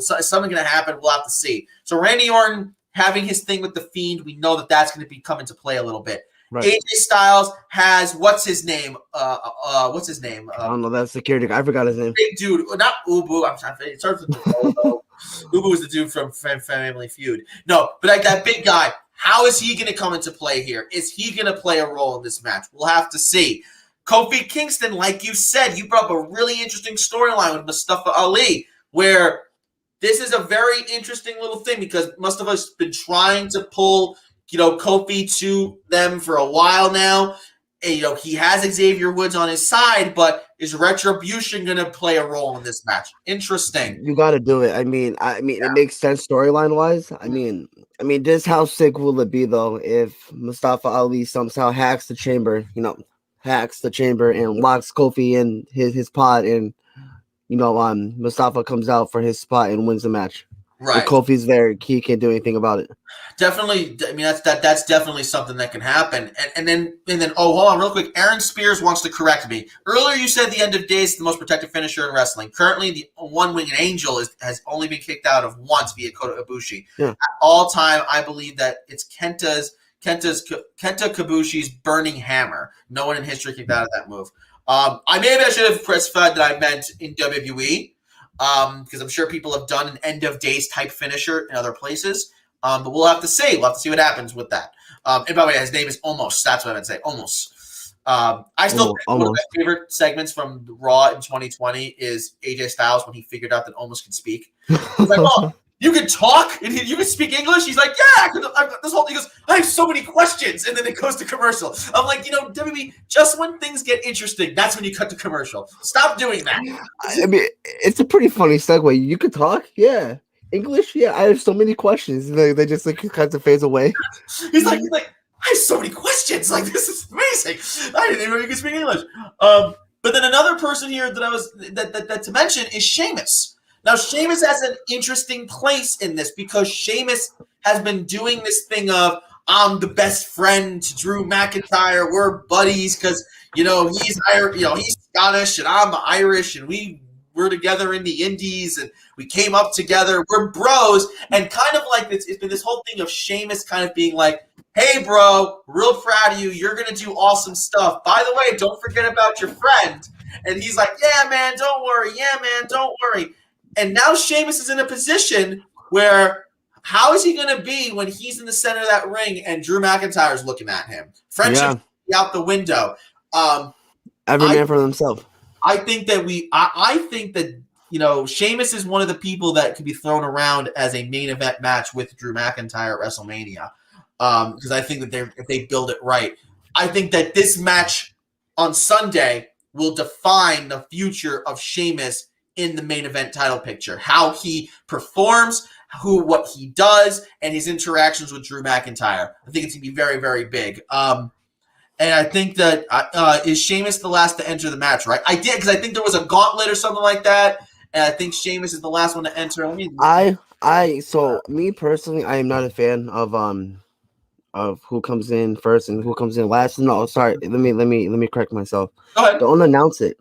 something going to happen? We'll have to see. So Randy Orton having his thing with the Fiend, we know that that's going to come into play a little bit. Right. AJ Styles has what's his name? I don't know. That security guy. I forgot his name. Big dude, not Ubu. I'm trying to. It starts with the Ubu was the dude from Family Feud. No, but like that big guy. How is he going to come into play here? Is he going to play a role in this match? We'll have to see. Kofi Kingston, like you said, you brought up a really interesting storyline with Mustafa Ali, where this is a very interesting little thing because Mustafa's been trying to pull Kofi to them for a while now. And, he has Xavier Woods on his side, but is Retribution going to play a role in this match? Interesting. You got to do it. I mean, It makes sense storyline wise. I mean, this how sick will it be though if Mustafa Ali somehow hacks the chamber, and locks Kofi in his pod, and Mustafa comes out for his spot and wins the match. Right. If Kofi's there, he can't do anything about it. Definitely. I mean, that's definitely something that can happen. And then hold on real quick. Aaron Spears wants to correct me. Earlier you said the end of days is the most protected finisher in wrestling. Currently, the one-winged angel has only been kicked out of once via Kota Ibushi. Yeah. At all time, I believe that it's Kenta Ibushi's burning hammer. No one in history kicked out of that move. I should have specified that I meant in WWE. Because I'm sure people have done an end of days type finisher in other places. But we'll have to see. We'll have to see what happens with that. And by the way, his name is Omos. That's what I meant to say. Omos. I still think one of my favorite segments from Raw in 2020 is AJ Styles when he figured out that Omos can speak. He's like, oh, you can talk and you can speak English? He's like, yeah, he goes, I have so many questions. And then it goes to commercial. I'm like, WWE, just when things get interesting, that's when you cut to commercial. Stop doing that. I mean, it's a pretty funny segue. You can talk? Yeah. English? Yeah. I have so many questions. They just kind of phase away. He's like, I have so many questions. Like, this is amazing. I didn't even know you could speak English. But then another person here that to mention is Sheamus. Now, Sheamus has an interesting place in this because Sheamus has been doing this thing of, I'm the best friend to Drew McIntyre. We're buddies because, he's Scottish and I'm Irish and we're together in the Indies and we came up together. We're bros. And kind of like this, it's been this whole thing of Sheamus kind of being like, hey, bro, real proud of you. You're going to do awesome stuff. By the way, don't forget about your friend. And he's like, yeah, man, don't worry. Yeah, man, don't worry. And now Sheamus is in a position where how is he going to be when he's in the center of that ring and Drew McIntyre is looking at him? Friendship out the window. Every man for themselves. I think that Sheamus is one of the people that can be thrown around as a main event match with Drew McIntyre at WrestleMania. Because I think that if they build it right, I think that this match on Sunday will define the future of Sheamus in the main event title picture, how he performs, what he does, and his interactions with Drew McIntyre. I think it's going to be very, very big. And I think that is Sheamus the last to enter the match, right? I did, because I think there was a gauntlet or something like that, and I think Sheamus is the last one to enter. So me personally, I am not a fan of who comes in first and who comes in last. No, sorry. Let me correct myself. Go ahead. Don't announce it.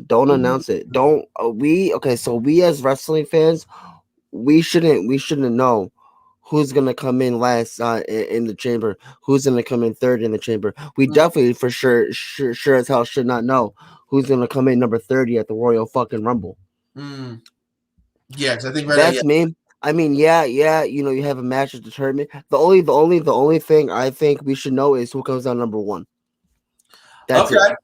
Don't announce it. So we as wrestling fans, we shouldn't know who's gonna come in last in the chamber, who's gonna come in third in the chamber. We definitely for sure as hell should not know who's gonna come in number 30 at the Royal fucking Rumble. Yeah, because I think That's me. I mean, yeah, you know, you have a match to determine. The only thing I think we should know is who comes out number 1. That's okay. it.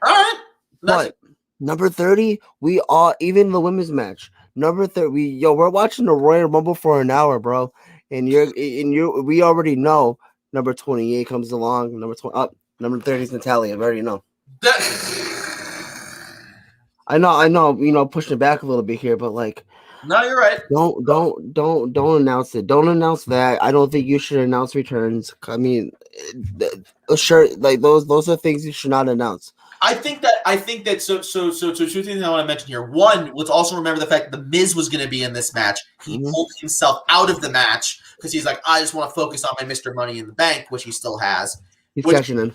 All right. But number 30, we all, even the women's match, number 30, we're watching the Royal Rumble for an hour, bro. And we already know number 28 comes along, number 20 number 30 is Natalia. We already know. I know, you know, pushing it back a little bit here, but like, no, you're right. Don't announce it. Don't announce that. I don't think you should announce returns. I mean, sure, like those are things you should not announce. I think that so two things I want to mention here. One, let's also remember the fact that the Miz was going to be in this match. He pulled himself out of the match because he's like, I just want to focus on my Mr. Money in the Bank, which he still has. He's cashing in.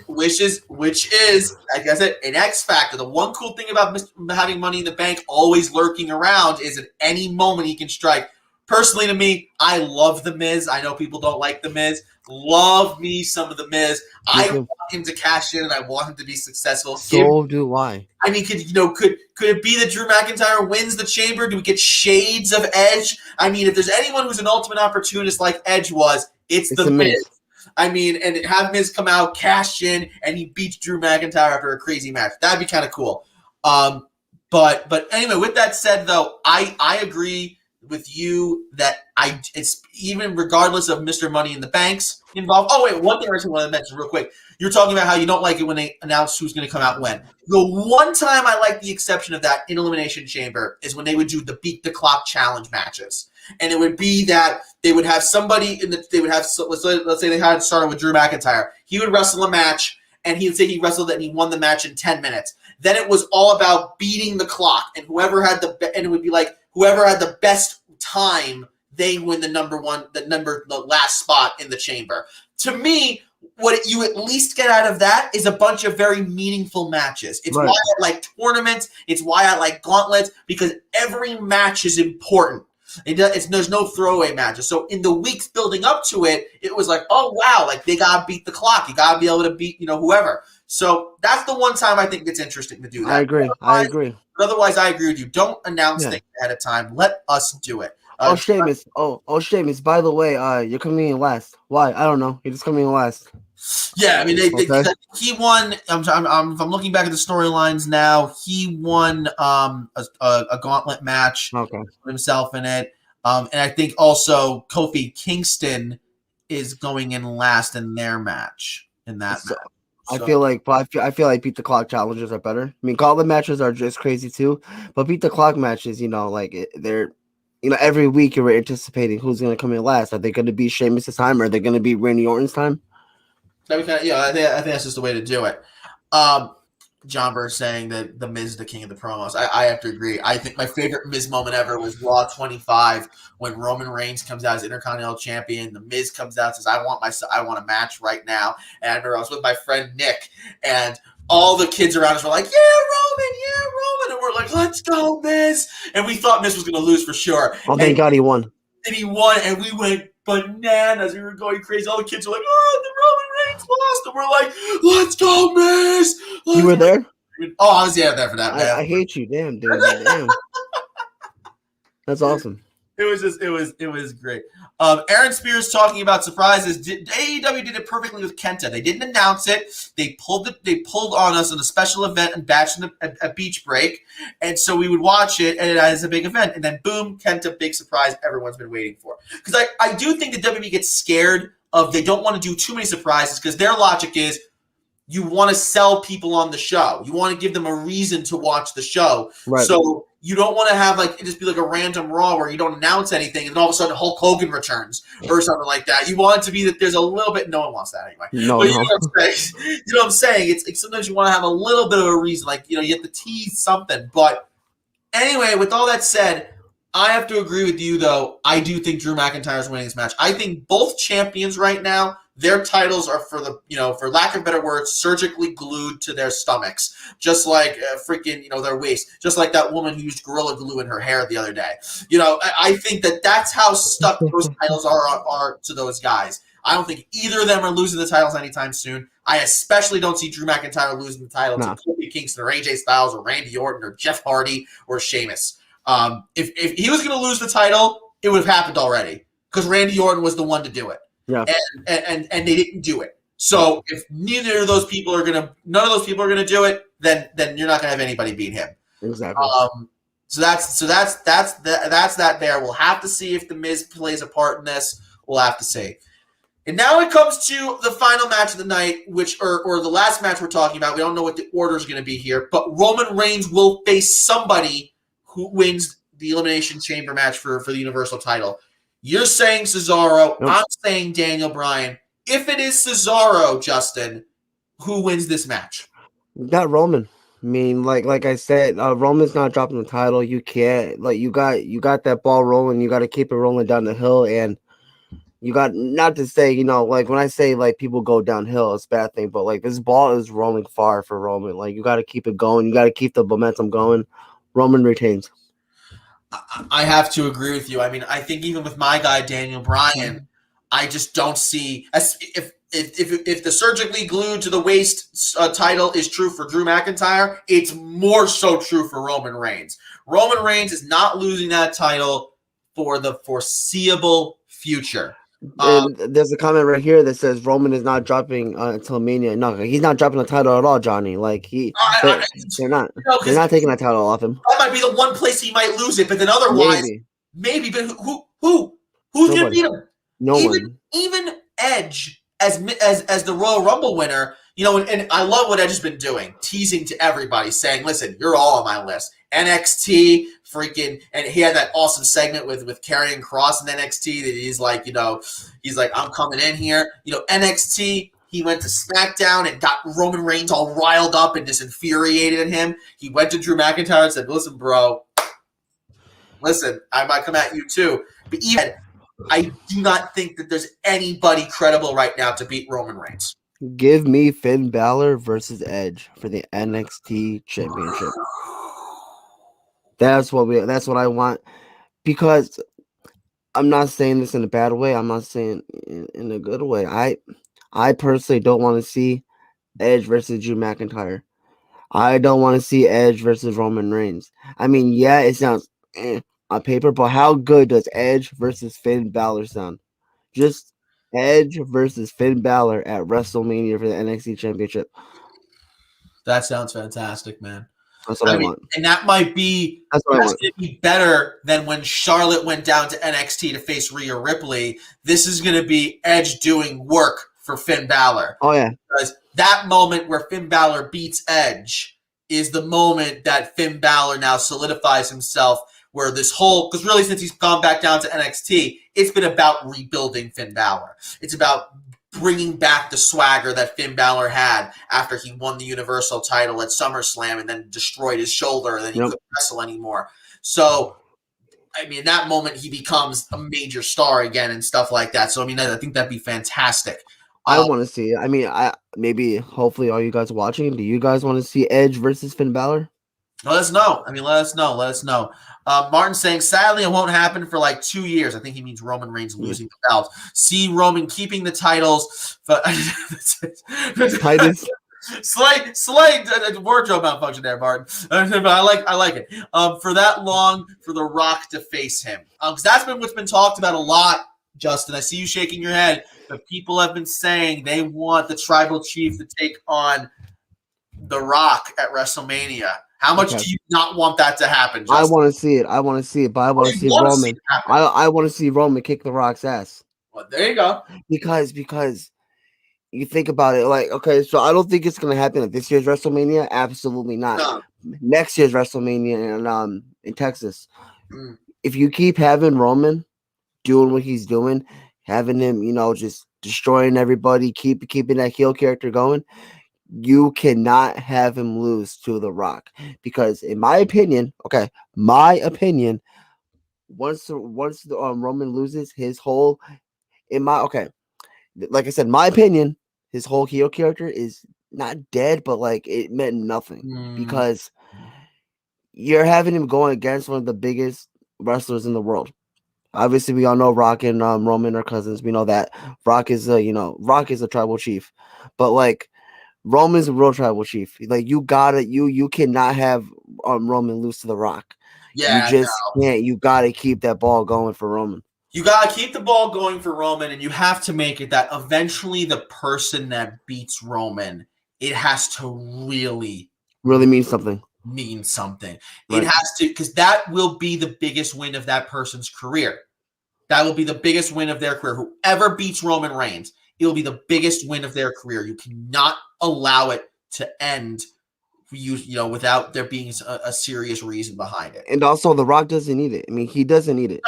Which is, like I said, an X factor. The one cool thing about having Money in the Bank always lurking around is at any moment he can strike. Personally, to me, I love the Miz. I know people don't like the Miz. Love me some of the Miz. I want him to cash in, and I want him to be successful. So do I. I mean, could it be that Drew McIntyre wins the chamber? Do we get shades of Edge? I mean, if there's anyone who's an ultimate opportunist like Edge was, it's the Miz. I mean, and have Miz come out, cash in, and he beats Drew McIntyre after a crazy match. That'd be kind of cool. But anyway, with that said, though, I agree with you that it's even regardless of Mr. Money in the Bank's involved. Oh wait, one thing I just want to mention real quick. You're talking about how you don't like it when they announce who's going to come out when. The one time I like the exception of that in Elimination Chamber is when they would do the beat the clock challenge matches. And it would be that they would have somebody let's say they had started with Drew McIntyre. He would wrestle a match and he would say he wrestled it and he won the match in 10 minutes. Then it was all about beating the clock, and whoever had and it would be like whoever had the best time, they win the last spot in the chamber. To me, what you at least get out of that is a bunch of very meaningful matches. It's why I like tournaments. It's why I like gauntlets, because every match is important. There's no throwaway matches. So in the weeks building up to it, it was like, oh, wow, like they got to beat the clock. You got to be able to beat, whoever. So that's the one time I think it's interesting to do that. I agree. But otherwise, I agree with you. Don't announce things ahead of time. Let us do it. Sheamus. Sheamus. By the way, you're coming in last. Why? I don't know. You're just coming in last. Yeah, I mean, he won. If I'm looking back at the storylines now, he won a gauntlet match. Okay. Put himself in it. And I think also Kofi Kingston is going in last in their match match. So, I feel like beat the clock challenges are better. I mean, gauntlet matches are just crazy too, but beat the clock matches, they're. Every week you were anticipating who's going to come in last. Are they going to be Sheamus' time, or are they going to be Randy Orton's time? I think that's just the way to do it. John Burr saying that the Miz is the king of the promos. I have to agree. I think my favorite Miz moment ever was Raw 25 when Roman Reigns comes out as Intercontinental Champion. The Miz comes out and says, I want a match right now. And I remember I was with my friend Nick, and all the kids around us were like, yeah, Roman. And we're like, let's go, Miz. And we thought Miz was going to lose for sure. Oh, thank God he won. And he won, and we went bananas. We were going crazy. All the kids were like, oh, the Roman Reigns lost. And we're like, let's go, Miz. You were there? Oh, I was there for that, man. I hate you. Damn, dude. Damn. That's awesome. It was great. Aaron Spears talking about surprises. AEW did it perfectly with Kenta. They didn't announce it. They pulled on us on a special event and batched a beach break, and so we would watch it and as a big event. And then boom, Kenta, big surprise. Everyone's been waiting for. Because I do think the WWE gets scared of they don't want to do too many surprises because their logic is you want to sell people on the show. You want to give them a reason to watch the show. Right. So you don't want to have it just be like a random Raw where you don't announce anything and then all of a sudden Hulk Hogan returns or something like that. You want it to be that there's a little bit. No one wants that anyway. No. You know what I'm saying? It's sometimes you want to have a little bit of a reason, you have to tease something. But anyway, with all that said, I have to agree with you though. I do think Drew McIntyre is winning this match. I think both champions right now their titles are for lack of better words, surgically glued to their stomachs, just like freaking, their waist, just like that woman who used Gorilla Glue in her hair the other day. I think that's how stuck those titles are to those guys. I don't think either of them are losing the titles anytime soon. I especially don't see Drew McIntyre losing the title to Kofi Kingston or AJ Styles or Randy Orton or Jeff Hardy or Sheamus. If he was going to lose the title, it would have happened already because Randy Orton was the one to do it. Yeah. And they didn't do it. So if none of those people are going to do it, then you're not going to have anybody beat him. Exactly. So that's that there. We'll have to see if The Miz plays a part in this. We'll have to see. And now it comes to the final match of the night, or the last match we're talking about. We don't know what the order is going to be here, but Roman Reigns will face somebody who wins the Elimination Chamber match for the Universal title. You're saying Cesaro. Nope. I'm saying Daniel Bryan. If it is Cesaro, Justin, who wins this match? You got Roman. I mean, like I said, Roman's not dropping the title. You can't. You got that ball rolling. You got to keep it rolling down the hill, and you got, not to say, when I say people go downhill, it's a bad thing, but this ball is rolling far for Roman. You got to keep it going. You got to keep the momentum going. Roman retains. I have to agree with you. I mean, I think even with my guy Daniel Bryan, I just don't see if the surgically glued to the waist title is true for Drew McIntyre, it's more so true for Roman Reigns. Roman Reigns is not losing that title for the foreseeable future. And there's a comment right here that says Roman is not dropping until Mania. No, he's not dropping the title at all, Johnny. They're not taking that title off him. That might be the one place he might lose it, but then otherwise, maybe. But who's going to beat him? No one. Even Edge as the Royal Rumble winner. And I love what Edge has been doing, teasing to everybody, saying, "Listen, you're all on my list." NXT, and he had that awesome segment with Karrion Kross in NXT that he's like, I'm coming in here. NXT, he went to SmackDown and got Roman Reigns all riled up and just infuriated him. He went to Drew McIntyre and said, "Listen, bro, I might come at you too." But even I do not think that there's anybody credible right now to beat Roman Reigns. Give me Finn Balor versus Edge for the NXT Championship. That's what I want, because I'm not saying this in a bad way. I'm not saying in a good way. I personally don't want to see Edge versus Drew McIntyre. I don't want to see Edge versus Roman Reigns. I mean, yeah, it sounds on paper, but how good does Edge versus Finn Balor sound? Just Edge versus Finn Balor at WrestleMania for the NXT Championship. That sounds fantastic, man. That's what I want. And that might be going to be better than when Charlotte went down to NXT to face Rhea Ripley. This is going to be Edge doing work for Finn Balor. Oh, yeah. Because that moment where Finn Balor beats Edge is the moment that Finn Balor now solidifies himself, where this whole, because really since he's gone back down to NXT, it's been about rebuilding Finn Balor. It's about bringing back the swagger that Finn Balor had after he won the Universal title at SummerSlam and then destroyed his shoulder and then he couldn't wrestle anymore. So, I mean, in that moment, he becomes a major star again and stuff like that. So, I mean, I think that'd be fantastic. I want to see it. I mean, hopefully all you guys watching, do you guys want to see Edge versus Finn Balor? Let us know. Let us know. Martin saying, sadly, it won't happen for 2 years. I think he means Roman Reigns losing the belt. See Roman keeping the titles. Titus. Slight wardrobe malfunction there, Martin. But I like it. For that long, for The Rock to face him. Because that's been what's been talked about a lot, Justin. I see you shaking your head. But people have been saying they want the Tribal Chief to take on The Rock at WrestleMania. How much do you not want that to happen, Justin? I want to see it. But I want to see Roman. I want to see Roman kick The Rock's ass. Well, there you go. Because you think about it, okay, so I don't think it's going to happen at this year's WrestleMania. Absolutely not. No. Next year's WrestleMania in Texas. If you keep having Roman doing what he's doing, having him, just destroying everybody, keeping that heel character going, you cannot have him lose to The Rock, because in my opinion, once Roman loses his whole, like I said, my opinion, his whole heel character is not dead, but like it meant nothing Mm. because you're having him going against one of the biggest wrestlers in the world. Obviously, we all know Rock and Roman are cousins. We know that Rock is Rock is a tribal chief, but like Roman's a real tribal chief. Like you cannot have Roman lose to the Rock. You Yeah, just can't. You gotta keep that ball going for Roman. you got to keep the ball going for Roman, and you have to make it that eventually the person that beats Roman, it has to Really means something. mean something. Right. It has to, because that will be the biggest win of that person's career. That will be the biggest win of their career. Whoever beats Roman Reigns, it will be the biggest win of their career. You cannot allow it to end without there being a serious reason behind it. And also, The Rock doesn't need it. I mean, he doesn't need it.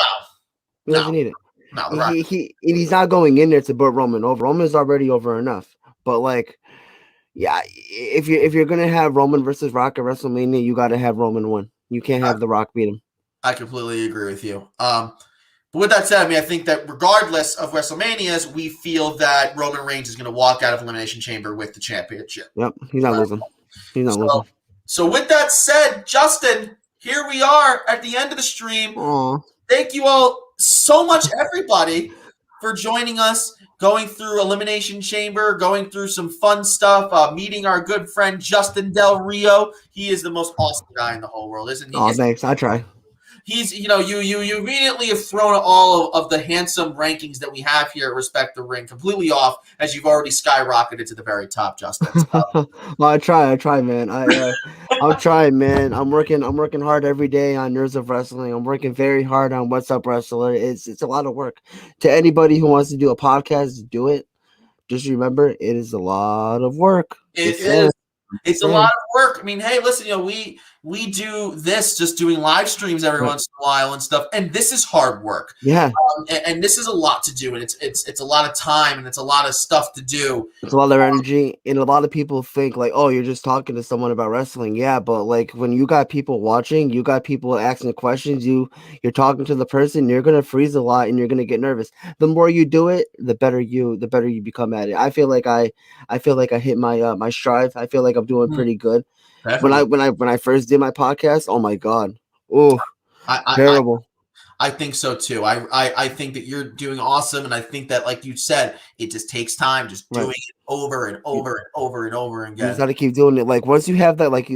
He No, doesn't need it. no, The Rock. He's not going in there to put Roman over. Roman's already over enough. But like, yeah, if you're gonna have Roman versus Rock at WrestleMania, you got to have Roman win. You can't have The Rock beat him. I completely agree with you. But with that said, I mean, I think that regardless of WrestleManias, we feel that Roman Reigns is going to walk out of Elimination Chamber with the championship. Yep, he's not losing. He's not losing. So with that said, Justin, here we are at the end of the stream. Aww. Thank you all so much, everybody, for joining us, going through Elimination Chamber, going through some fun stuff, meeting our good friend Justin Del Rio. He is the most awesome guy in the whole world, isn't he? Oh, thanks. I try. He's, you immediately have thrown all of the handsome rankings that we have here at Respect the Ring completely off, as you've already skyrocketed to the very top, Justin. Well, I try, man. I'm trying, man. I'm working hard every day on Nerds of Wrestling. I'm working very hard on What's Up Wrestler. It's a lot of work. To anybody who wants to do a podcast, do it. Just remember, it is a lot of work. It is. It's a lot of work. I mean, hey, listen, we do this just doing live streams every once in a while and stuff, and this is hard work. Yeah, and this is a lot to do, and it's a lot of time, and it's a lot of stuff to do. It's a lot of energy, and a lot of people think like, oh, you're just talking to someone about wrestling. Yeah, but like when you got people watching, you got people asking questions, you're talking to the person, you're gonna freeze a lot, and you're gonna get nervous. The more you do it, the better you become at it. I feel like I hit my my stride. I feel like I'm doing pretty good. Definitely. When I first did my podcast, oh my god, oh, terrible. I think so too. I think that you're doing awesome, and I think that, like you said, it just takes time, just doing it over and over and over and over again. You just got to keep doing it. Like once you have that, like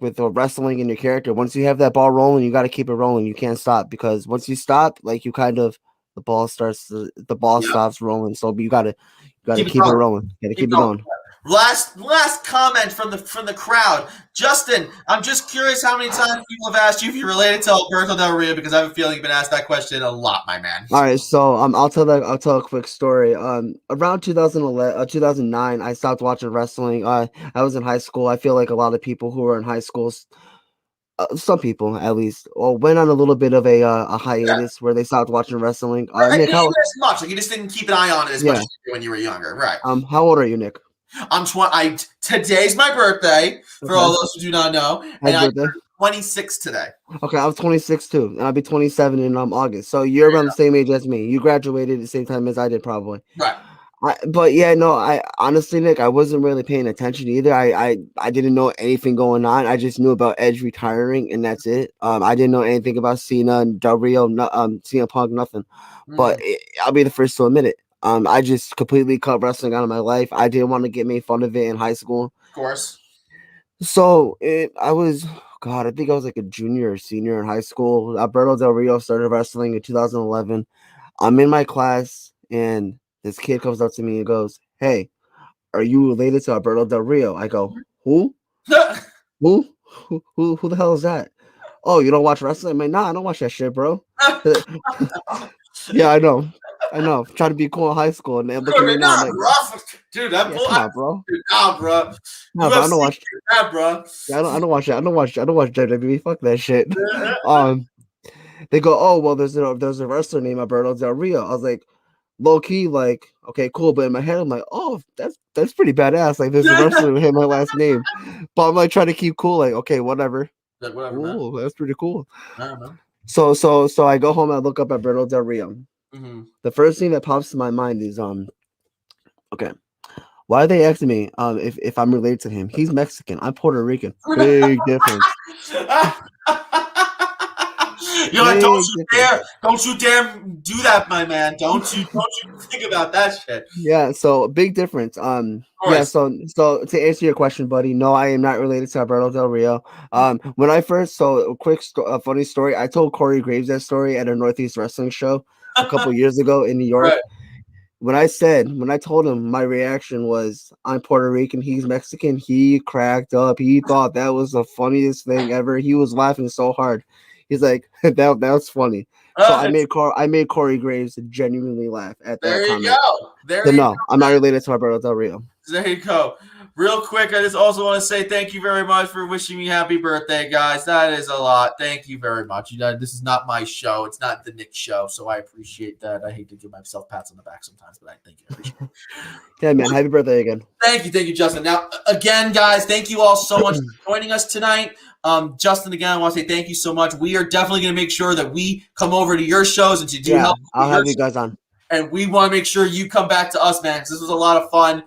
with the wrestling in your character, once you have that ball rolling, you got to keep it rolling. You can't stop, because once you stop, like you kind of the ball stops rolling. So you got to keep it rolling. You got to keep it going. Last comment from the crowd. Justin, I'm just curious how many times people have asked you if you're related to Alberto Del Rio, because I have a feeling you've been asked that question a lot, my man. All right, so I'll tell a quick story. Around 2009, I stopped watching wrestling. I was in high school. I feel like a lot of people who were in high school, some people at least, went on a little bit of a hiatus where they stopped watching wrestling. Nick, how much? Like you just didn't keep an eye on it as much as you did when you were younger, right? How old are you, Nick? I'm 20. Today's my birthday. For all those who do not know, and I'm 26 today. Okay, I was 26 too, and I'll be 27 in August. So you're around the same age as me. You graduated at the same time as I did, probably. Right. But yeah, no, I honestly, Nick, I wasn't really paying attention either. I didn't know anything going on. I just knew about Edge retiring, and that's it. I didn't know anything about Cena and Del Rio, CM Punk, nothing. But I'll be the first to admit it. I just completely cut wrestling out of my life. I didn't want to get made fun of it in high school. Of course. So I think I was like a junior or senior in high school. Alberto Del Rio started wrestling in 2011. I'm in my class, and this kid comes up to me and goes, "Hey, are you related to Alberto Del Rio?" I go, "Who? Who the hell is that?" "Oh, you don't watch wrestling?" I'm like, "Nah, I don't watch that shit, bro." Yeah, I know. Trying to be cool in high school, and then look at me now. I'm like, dude, that come on, bro. Bro. No, bro, I don't watch that, bro. Yeah, I don't watch that. I don't watch WWE. Fuck that shit. They go, "Oh, well, there's a wrestler named Alberto Del Rio." I was like, low key, like, okay, cool. But in my head, I'm like, oh, that's pretty badass. Like, there's a wrestler with my last name. But I'm like trying to keep cool. Like, okay, whatever. Like, whatever. Ooh, that's pretty cool. I don't know. So I go home and I look up Alberto Del Rio. Mm-hmm. The first thing that pops to my mind is Okay. Why are they asking me if I'm related to him? He's Mexican. I'm Puerto Rican. Big difference. You're like, Big difference. don't you dare do that, my man. Don't you think about that shit. Yeah, so big difference. Of Yeah, course. so to answer your question, buddy, no, I am not related to Alberto Del Rio. When I first a funny story, I told Corey Graves that story at a Northeast Wrestling show a couple years ago in New York. Right. When I told him, my reaction was, I'm Puerto Rican, he's Mexican, he cracked up. He thought that was the funniest thing ever. He was laughing so hard. He's like, that was funny. So I made Corey Graves genuinely laugh at that There you comment. go. There So you no, go. I'm not related to Alberto Del Rio. There you go. Real quick, I just also want to say thank you very much for wishing me happy birthday, guys. That is a lot. Thank you very much. You know, this is not my show. It's not the Nick show, so I appreciate that. I hate to give myself pats on the back sometimes, but I thank you. I appreciate it. Yeah, man. Happy birthday again. Thank you, Justin. Now, again, guys, thank you all so much for joining us tonight. Justin, again, I want to say thank you so much. We are definitely going to make sure that we come over to your shows and to do help. I'll have you guys on. And we want to make sure you come back to us, man, because this was a lot of fun.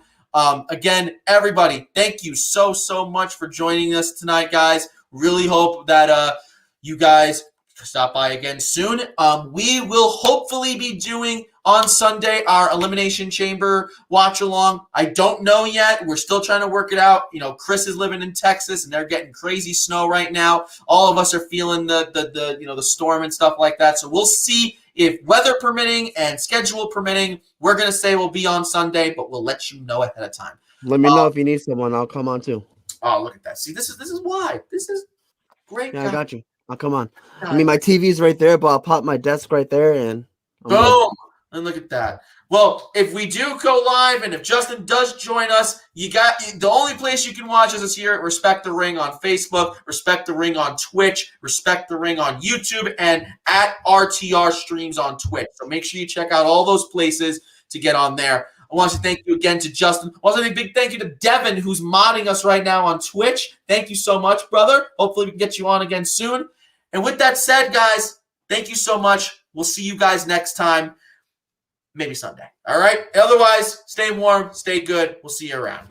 Again, everybody, thank you so much for joining us tonight, guys. Really hope that you guys stop by again soon. We will hopefully be doing on Sunday our Elimination Chamber watch along. I don't know yet. We're still trying to work it out. You know, Chris is living in Texas and they're getting crazy snow right now. All of us are feeling the storm and stuff like that. So we'll see if weather permitting and schedule permitting. We're gonna say we'll be on Sunday, but we'll let you know ahead of time. Let me know if you need someone. I'll come on too. Oh, look at that! See, this is why. This is great. Yeah, I got you. I'll come on. God. I mean, my TV's right there, but I'll pop my desk right there and boom. And look at that. Well, if we do go live and if Justin does join us, you got the only place you can watch us is here at Respect the Ring on Facebook, Respect the Ring on Twitch, Respect the Ring on YouTube, and at RTR Streams on Twitch. So make sure you check out all those places to get on there. I want to thank you again to Justin. I want to say a big thank you to Devin, who's modding us right now on Twitch. Thank you so much, brother. Hopefully we can get you on again soon. And with that said, guys, thank you so much. We'll see you guys next time. Maybe Sunday. All right? Otherwise, stay warm, stay good. We'll see you around.